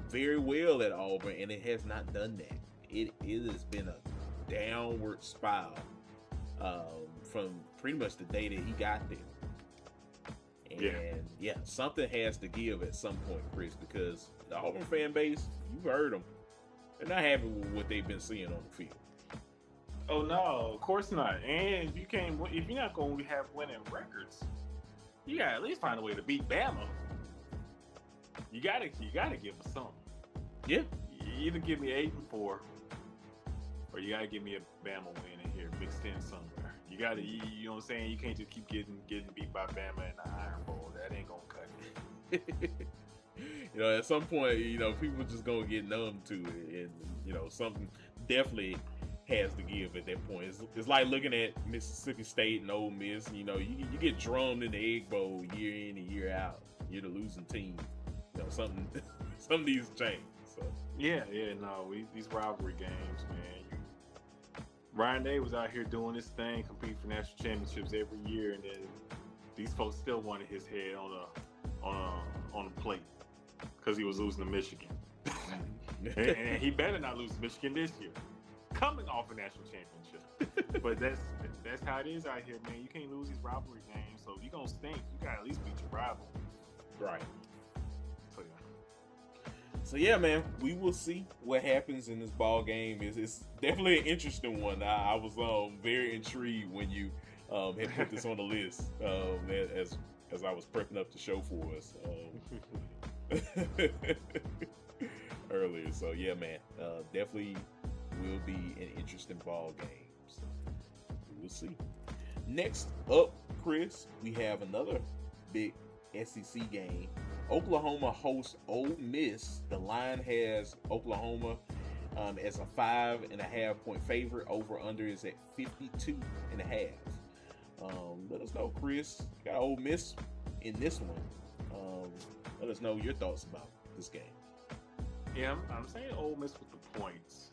very well at Auburn, and it has not done that. It has been a downward spiral from pretty much the day that he got there. And yeah, something has to give at some point, Chris, because the Auburn fan base, you've heard them, they're not happy with what they've been seeing on the field. Oh no, of course not. And if you're not going to have winning records, you gotta at least find a way to beat Bama. You gotta give us something. Yeah. You either give me 8-4, or you gotta give me a Bama win in here mixed in somewhere. You gotta, you know what I'm saying? You can't just keep getting beat by Bama in the Iron Bowl. That ain't gonna cut it. At some point, people just gonna get numb to it, and something definitely has to give at that point. It's like looking at Mississippi State and Ole Miss. You get drummed in the Egg Bowl year in and year out. You're the losing team. Something needs to change. So these rivalry games, man. Ryan Day was out here doing this thing, competing for national championships every year, and then these folks still wanted his head on a plate because he was losing to Michigan. and he better not lose to Michigan this year, coming off a national championship. But that's how it is out here, man. You can't lose these rivalry games, so if you're gonna stink, you gotta at least beat your rival. Right. So yeah, man, we will see what happens in this ball game. It's definitely an interesting one. I was very intrigued when you had put this on the list as I was prepping up the show for us earlier. So yeah, man, definitely will be an interesting ball game. So we'll see. Next up, Chris, we have another big SEC game. Oklahoma hosts Ole Miss. The line has Oklahoma as a 5.5 point favorite. Over under is at 52.5. Let us know, Chris. Got Ole Miss in this one. Let us know your thoughts about this game. Yeah, I'm saying Ole Miss with the points.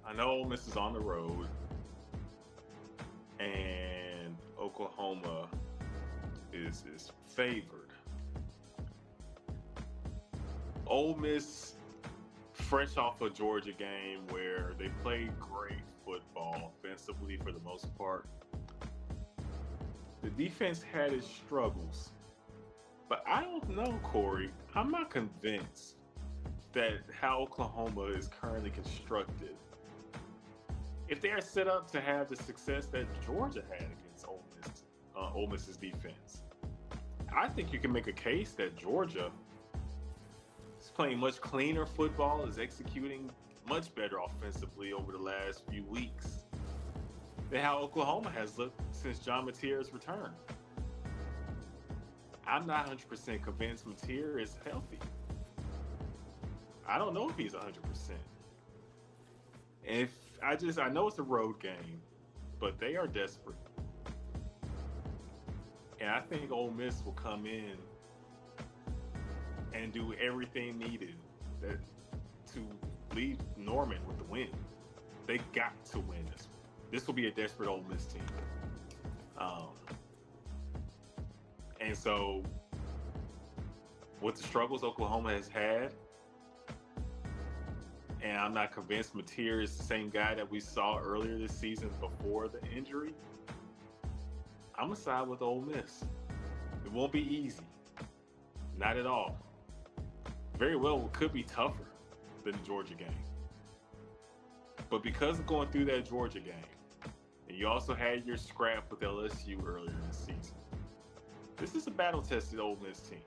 I know Ole Miss is on the road, and Oklahoma is favored. Ole Miss, fresh off a Georgia game where they played great football offensively for the most part. The defense had its struggles, but I don't know, Kory. I'm not convinced that how Oklahoma is currently constructed, if they are set up to have the success that Georgia had against Ole Miss's defense, I think you can make a case that Georgia is playing much cleaner football, is executing much better offensively over the last few weeks than how Oklahoma has looked since John Mateer's return. I'm not 100% convinced Mateer is healthy. I don't know if he's 100%. I know it's a road game, but they are desperate. And I think Ole Miss will come in and do everything needed to leave Norman with the win. They got to win this one. This will be a desperate Ole Miss team. And so, with the struggles Oklahoma has had, and I'm not convinced Mateer is the same guy that we saw earlier this season before the injury, I'm going to side with Ole Miss. It won't be easy. Not at all. Very well, it could be tougher than the Georgia game. But because of going through that Georgia game, and you also had your scrap with LSU earlier this season, this is a battle-tested Ole Miss team.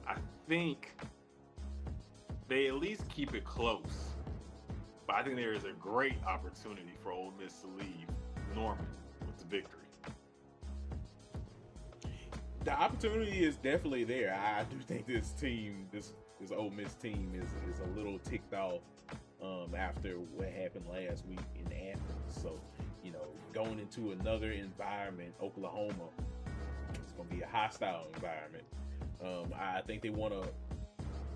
I think they at least keep it close. But I think there is a great opportunity for Ole Miss to leave Norman with the victory. The opportunity is definitely there. I do think this team, this Ole Miss team, is a little ticked off after what happened last week in Athens. So, going into another environment, Oklahoma, it's going to be a hostile environment. I think they want to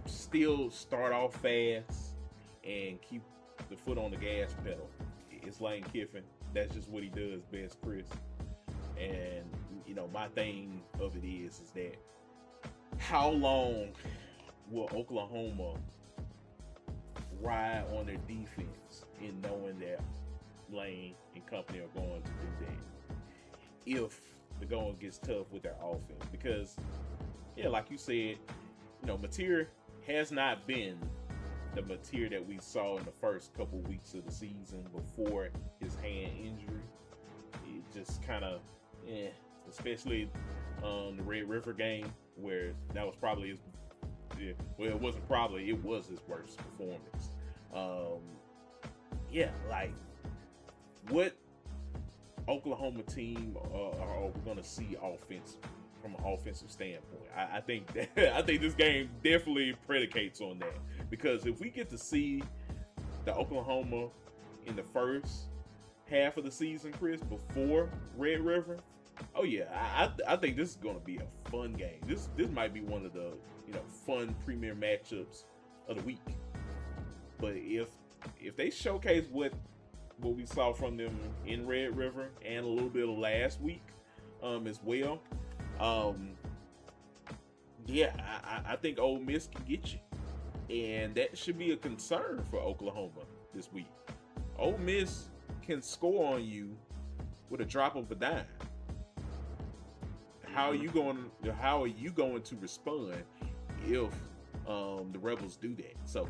still start off fast and keep the foot on the gas pedal. It's Lane Kiffin. That's just what he does best, Chris. And, my thing of it is that how long will Oklahoma ride on their defense in knowing that Lane and company are going to do that if the going gets tough with their offense? Because, like you said, Mateer has not been the Mateer that we saw in the first couple weeks of the season before his hand injury. It just kind of, especially the Red River game where that was probably his, it wasn't probably, it was his worst performance. What Oklahoma team are we going to see from an offensive standpoint? I think this game definitely predicates on that, because if we get to see the Oklahoma in the first half of the season, Chris, before Red River, I think this is going to be a fun game. This might be one of the fun premier matchups of the week. But if they showcase what we saw from them in Red River and a little bit of last week as well, I think Ole Miss can get you, and that should be a concern for Oklahoma this week. Ole Miss can score on you with a drop of a dime. How are you going to respond if the Rebels do that? So,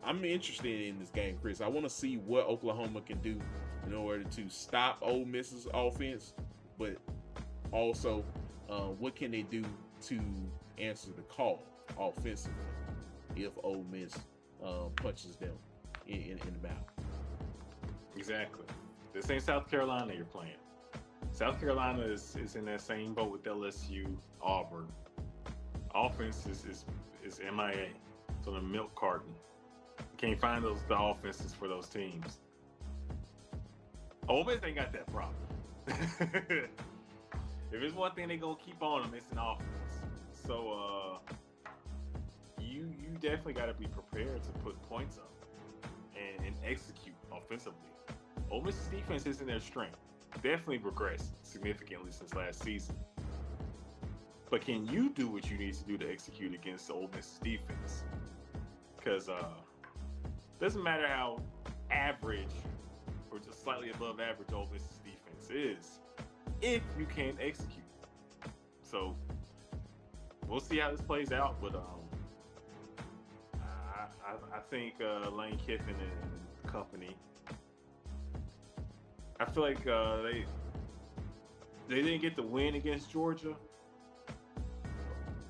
I'm interested in this game, Chris. I want to see what Oklahoma can do in order to stop Ole Miss's offense, but also what can they do to answer the call offensively if Ole Miss punches them in the mouth. Exactly. This ain't South Carolina you're playing. South Carolina is in that same boat with LSU, Auburn. Offense is MIA. It's on a milk carton. You can't find the offenses for those teams. Ole Miss ain't got that problem. If it's one thing they gonna keep on them, it's an offense. So you definitely got to be prepared to put points up and execute offensively. Ole Miss's defense isn't their strength. Definitely regressed significantly since last season. But can you do what you need to do to execute against Ole Miss's defense? Because doesn't matter how average or just slightly above average Ole Miss's defense is, if you can't execute. So we'll see how this plays out, but I think Lane Kiffin and company, I feel like they didn't get the win against Georgia,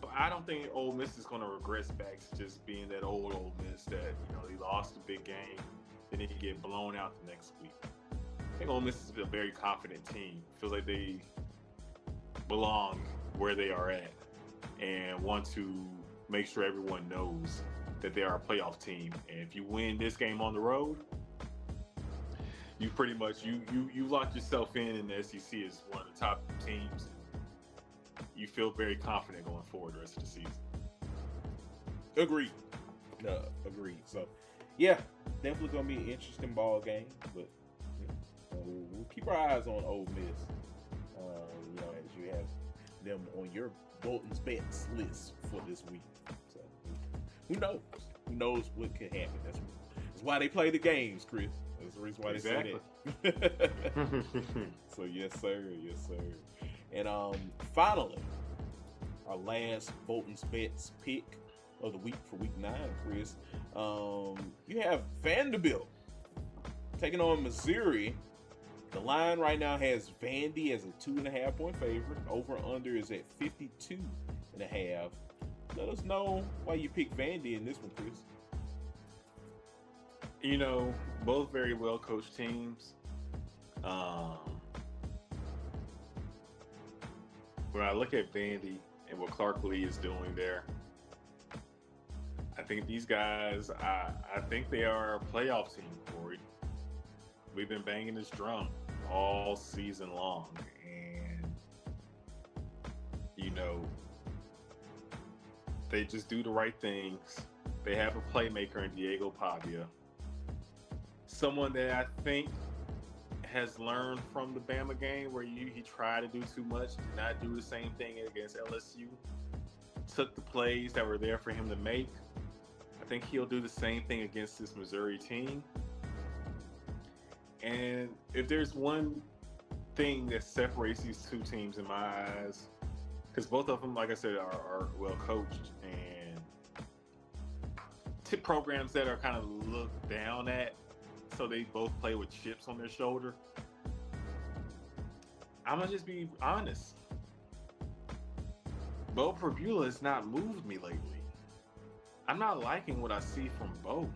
but I don't think Ole Miss is going to regress back to just being that old Ole Miss that, they lost a big game, then they can get blown out the next week. I think Ole Miss is a very confident team. Feels like they belong where they are at and want to make sure everyone knows that they are a playoff team. And if you win this game on the road, you pretty much you lock yourself in the SEC as one of the top teams. You feel very confident going forward the rest of the season. Agreed. Agreed. So, yeah, definitely gonna be an interesting ball game, but we'll keep our eyes on Ole Miss. As you have them on your Bolton's bets list for this week. So, who knows? Who knows what could happen? That's why they play the games, Chris. That's the reason why they say that. So yes, sir. And finally, our last Bolton's bets pick of the week for week 9, Chris. You have Vanderbilt taking on Missouri. The line right now has Vandy as a 2.5 point favorite. Over under is at 52.5. Let us know why you picked Vandy in this one, Chris. Both very well coached teams. When I look at Vandy and what Clark Lee is doing there, I think these guys, I think they are a playoff team, Kory. We've been banging this drum all season long, and they just do the right things. They have a playmaker in Diego Pavia, someone that I think has learned from the Bama game where he tried to do too much, did not do the same thing against LSU, took the plays that were there for him to make. I think he'll do the same thing against this Missouri team. And if there's one thing that separates these two teams in my eyes, because both of them, like I said, are well coached and tip programs that are kind of looked down at, so they both play with chips on their shoulder. I'm gonna just be honest. Bo Prabula has not moved me lately. I'm not liking what I see from Bo.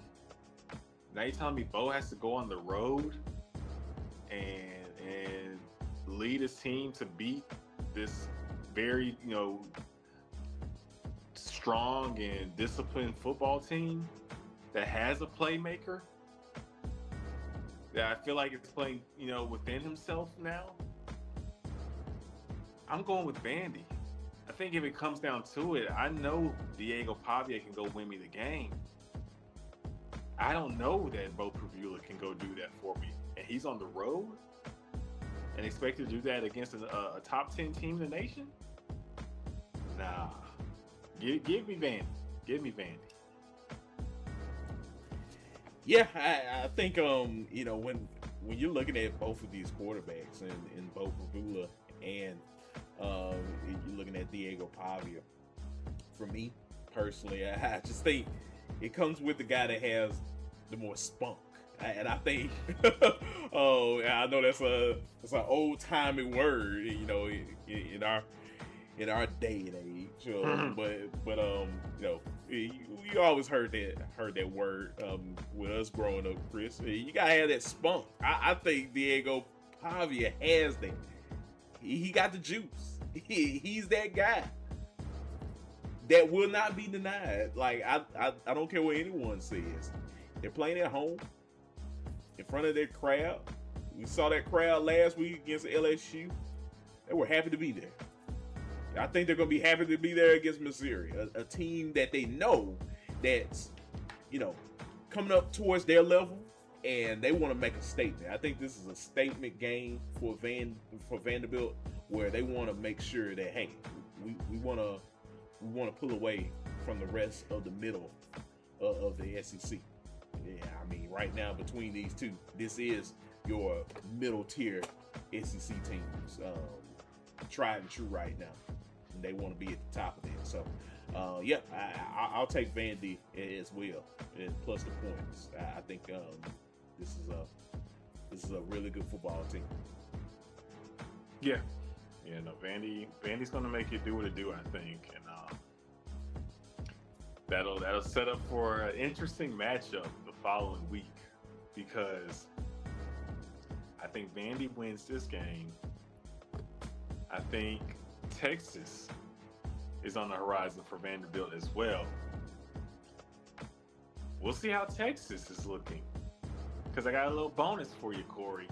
Now you're telling me Bo has to go on the road and lead his team to beat this very, strong and disciplined football team that has a playmaker that I feel like it's playing, within himself now. I'm going with Vandy. I think if it comes down to it, I know Diego Pavia can go win me the game. I don't know that Bo Prabula can go do that for me. And he's on the road and expected to do that against a top 10 team in the nation? Nah. Give me Vandy. Give me Vandy. Yeah, I think when you're looking at both of these quarterbacks in Bo Prabula and you're looking at Diego Pavia, for me personally, I just think it comes with the guy that has the more spunk. And I think, I know that's an old timey word, in our day and age. But You always heard that word with us growing up, Chris. You gotta have that spunk. I think Diego Pavia has that. He got the juice. He's that guy that will not be denied. Like I don't care what anyone says. They're playing at home in front of their crowd. We saw that crowd last week against LSU. They were happy to be there. I think they're going to be happy to be there against Missouri, a team that they know that's, coming up towards their level, and they want to make a statement. I think this is a statement game for Vanderbilt, where they want to make sure that, hey, we want to pull away from the rest of the middle of the SEC. Yeah, I mean, right now between these two, this is your middle tier SEC teams, tried and true right now. And they want to be at the top of that. So, yeah, I'll take Vandy as well, and plus the points. I think this is a really good football team. Yeah, no, Vandy's going to make it do what it do, I think, and that'll set up for an interesting matchup the following week, because I think Vandy wins this game. I think Texas is on the horizon for Vanderbilt as well. We'll see how Texas is looking, because I got a little bonus for you, Kory.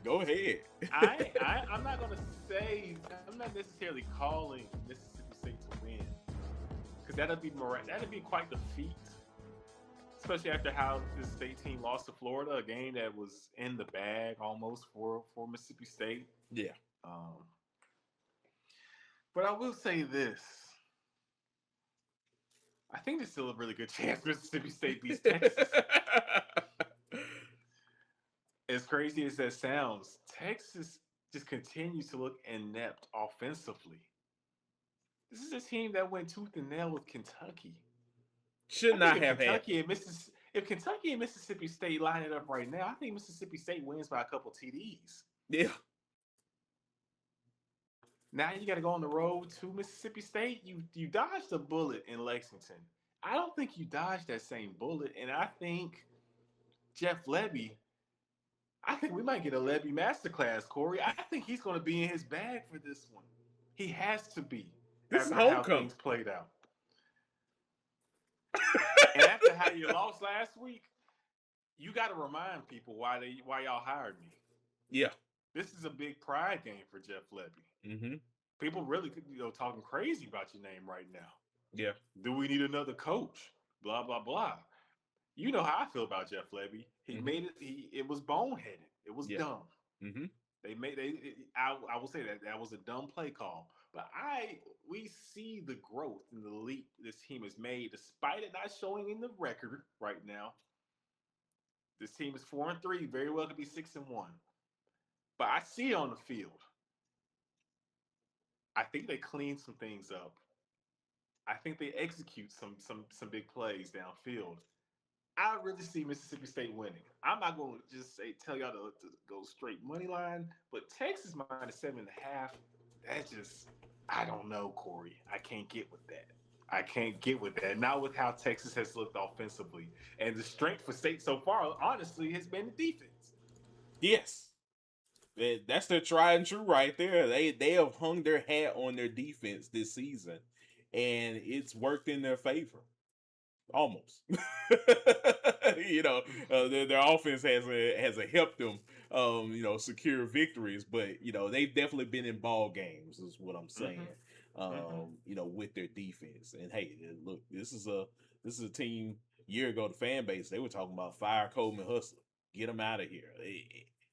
Go ahead. I'm not going to say, I'm not necessarily calling Mississippi State to win, because that'd be quite the feat, especially after how this state team lost to Florida, a game that was in the bag almost for Mississippi State. Yeah. But I will say this. I think there's still a really good chance Mississippi State beats Texas. As crazy as that sounds, Texas just continues to look inept offensively. This is a team that went tooth and nail with Kentucky. Should not have Kentucky and if Kentucky and Mississippi State line it up right now, I think Mississippi State wins by a couple TDs. Yeah. Now you got to go on the road to Mississippi State. You dodged a bullet in Lexington. I don't think you dodged that same bullet, and I think Jeff Lebby. I think we might get a Lebby masterclass, Kory. I think he's going to be in his bag for this one. He has to be. This is after homecoming. How things played out. And after how you lost last week, you got to remind people why y'all hired me. Yeah. This is a big pride game for Jeff Lebby. Mm-hmm. People really, talking crazy about your name right now. Yeah. Do we need another coach? Blah, blah, blah. You know how I feel about Jeff Lebby. He made it. It was boneheaded. It was dumb. Mm-hmm. I will say that was a dumb play call. But we see the growth and the leap this team has made, despite it not showing in the record right now. This team is 4-3. Very well could be 6-1. But I see it on the field. I think they clean some things up. I think they execute some big plays downfield. I really see Mississippi State winning. I'm not going to just tell y'all to go straight money line, but Texas minus 7.5. That's just, I don't know, Kory. I can't get with that. Not with how Texas has looked offensively, and the strength for State so far, honestly, has been the defense. Yes. That's their tried and true right there. They have hung their hat on their defense this season, and it's worked in their favor. Almost. Their offense hasn't helped them, secure victories, but they've definitely been in ball games, is what I'm saying. With their defense. And hey, look, this is a team. A year ago, the fan base, they were talking about fire Coleman Hustler, get him out of here.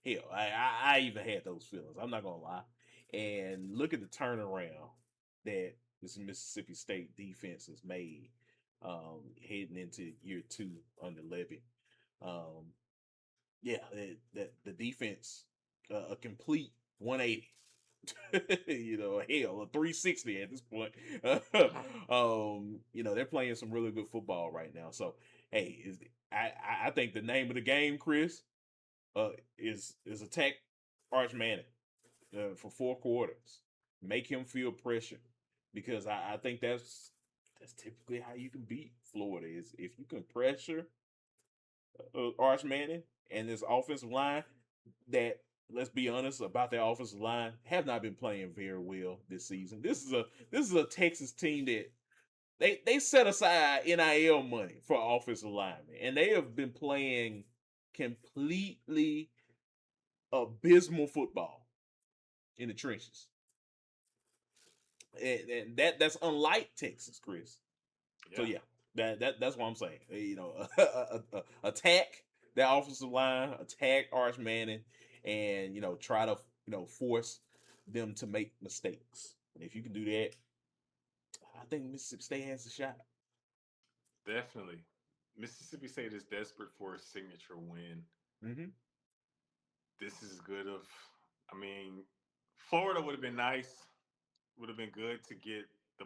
Hell, I even had those feelings. I'm not gonna lie. And look at the turnaround that this Mississippi State defense has made, heading into year 2 under Lebby. The defense, a complete 180. A 360 at this point. They're playing some really good football right now. So, hey, I think the name of the game, Chris, is attack Arch Manning for 4 quarters. Make him feel pressure, because I think that's That's typically how you can beat Florida is if you can pressure Arch Manning and this offensive line that, let's be honest about their offensive line, have not been playing very well this season. This is a Texas team that they set aside NIL money for offensive linemen, and they have been playing completely abysmal football in the trenches. And that's unlike Texas, Chris. So yeah, that's what I'm saying. Attack that offensive line, attack Arch Manning, and try to force them to make mistakes. And if you can do that, I think Mississippi State has a shot. Definitely. Mississippi State is desperate for a signature win. Mm-hmm. This is good of, I mean, Florida would have been nice. Would have been good to get the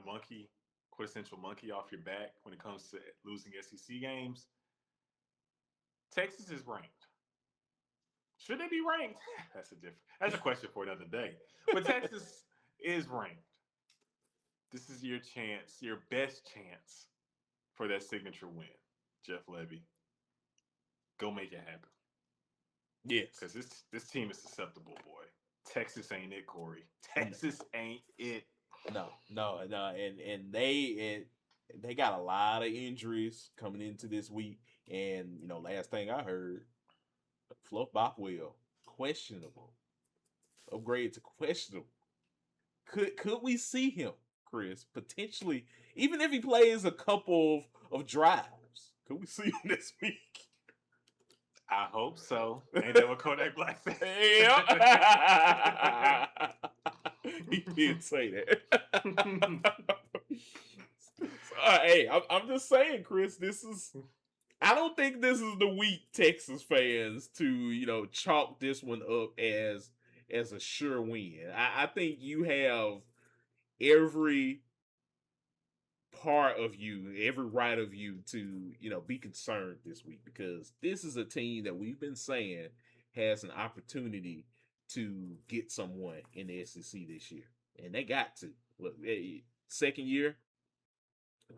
quintessential monkey off your back when it comes to losing SEC games. Texas is ranked. Should they be ranked? That's a question for another day. But Texas is ranked. This is your chance, your best chance for that signature win, Jeff Levy. Go make it happen. Yes. Because this team is susceptible, boy. Texas ain't it, Kory. Texas ain't it. No, and they got a lot of injuries coming into this week. And last thing I heard, Fluff Bockwell, questionable. Upgrade to questionable. Could we see him, Chris, potentially, even if he plays a couple of drives? Could we see him this week? I hope so. Ain't that what Kodak Black said? Yep. He did say that. Hey, I'm just saying, Chris, I don't think this is the week Texas fans to, chalk this one up as a sure win. I think you have every part of you, every right of you to, be concerned this week, because this is a team that we've been saying has an opportunity to get someone in the SEC this year. And they got to. Look, second year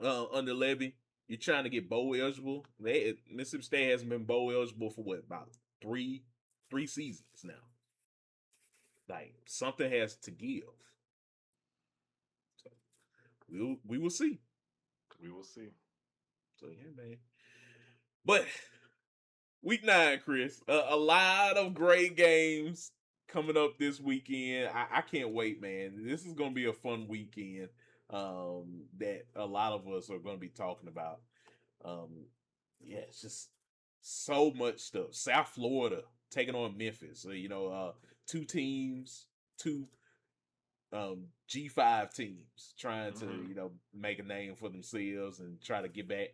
under Levy, you're trying to get bowl eligible. Mississippi State hasn't been bowl eligible for about three seasons now. Like, something has to give. So we will see. We will see. So yeah, man. But week 9, Chris, a lot of great games coming up this weekend. I can't wait, man. This is gonna be a fun weekend. That a lot of us are gonna be talking about. Yeah, it's just so much stuff. South Florida taking on Memphis. Two teams, two G5 teams trying to make a name for themselves and try to get back.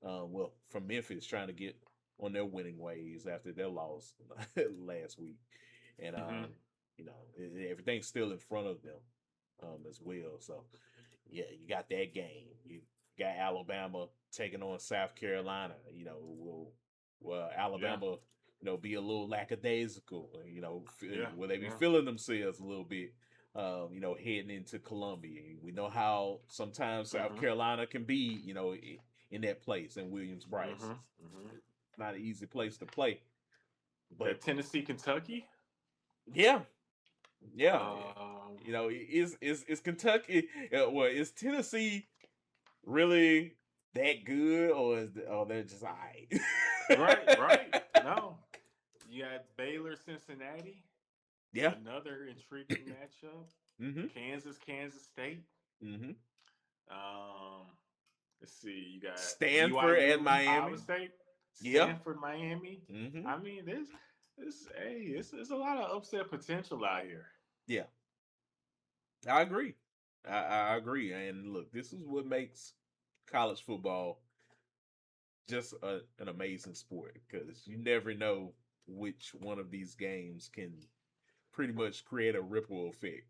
From Memphis, trying to get on their winning ways after their loss last week, and everything's still in front of them as well. So yeah, you got that game. You got Alabama taking on South Carolina. Will Alabama be a little lackadaisical? Will they be feeling themselves a little bit? Heading into Columbia. We know how sometimes South Carolina can be, in that place in Williams-Brice. Not an easy place to play. But Tennessee, Kentucky? Yeah. Is Kentucky, is Tennessee really that good, or they're just all right? Right. No. You got Baylor, Cincinnati. Yeah. Another intriguing matchup. Kansas State. Let's see. You got Stanford BYU, at Miami. Iowa State. Stanford, Miami. I mean, there's a lot of upset potential out here. Yeah. I agree. I agree. And look, this is what makes college football just an amazing sport, because you never know which one of these games can pretty much create a ripple effect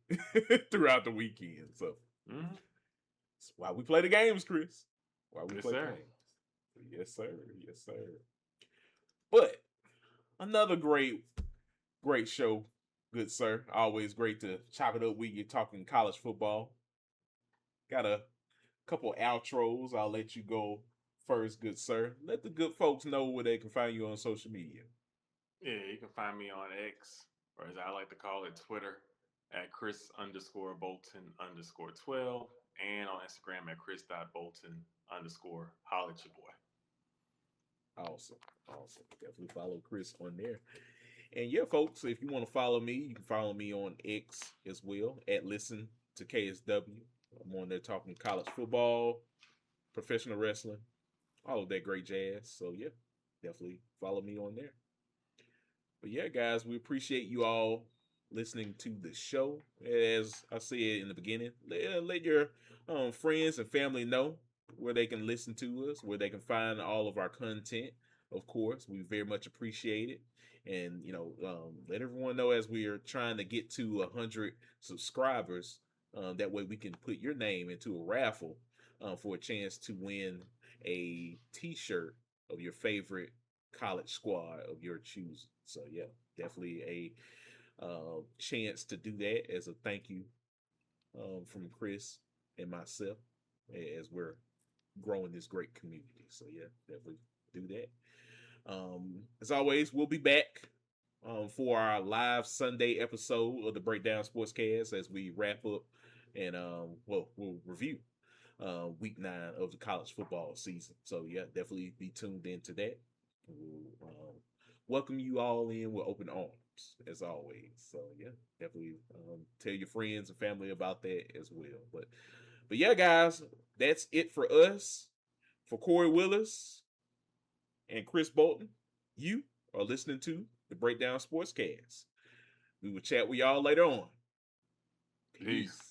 throughout the weekend. So that's why we play the games, Chris. Why we play the games. Yes, sir. But another great show, good sir. Always great to chop it up with you talking college football. Got a couple outros. I'll let you go first, good sir. Let the good folks know where they can find you on social media. Yeah, you can find me on X, or as I like to call it, Twitter, at Chris underscore Bolton underscore 12, and on Instagram at Chris.Bolton underscore holla at your boy. Awesome. Awesome. Definitely follow Chris on there. And yeah, folks, if you want to follow me, you can follow me on X as well at Listen to KSW. I'm on there talking college football, professional wrestling, all of that great jazz. So yeah, definitely follow me on there. But yeah, guys, we appreciate you all listening to the show. As I said in the beginning, let your friends and family know where they can listen to us, where they can find all of our content. Of course, we very much appreciate it. And let everyone know as we are trying to get to 100 subscribers. That way, we can put your name into a raffle for a chance to win a T-shirt of your favorite college squad of your choosing. So yeah, definitely a chance to do that as a thank you from Chris and myself as we're growing this great community. So yeah, definitely do that. As always, we'll be back for our live Sunday episode of the Breakdown Sportscast as we wrap up and we'll review week 9 of the college football season. So yeah, definitely be tuned into that. We'll welcome you all in with open arms as always. So yeah, definitely tell your friends and family about that as well. But yeah, guys, that's it for us. For Kory Willis and Chris Bolton, you are listening to the Breakdown Sportscast. We will chat with y'all later on. Peace. Peace.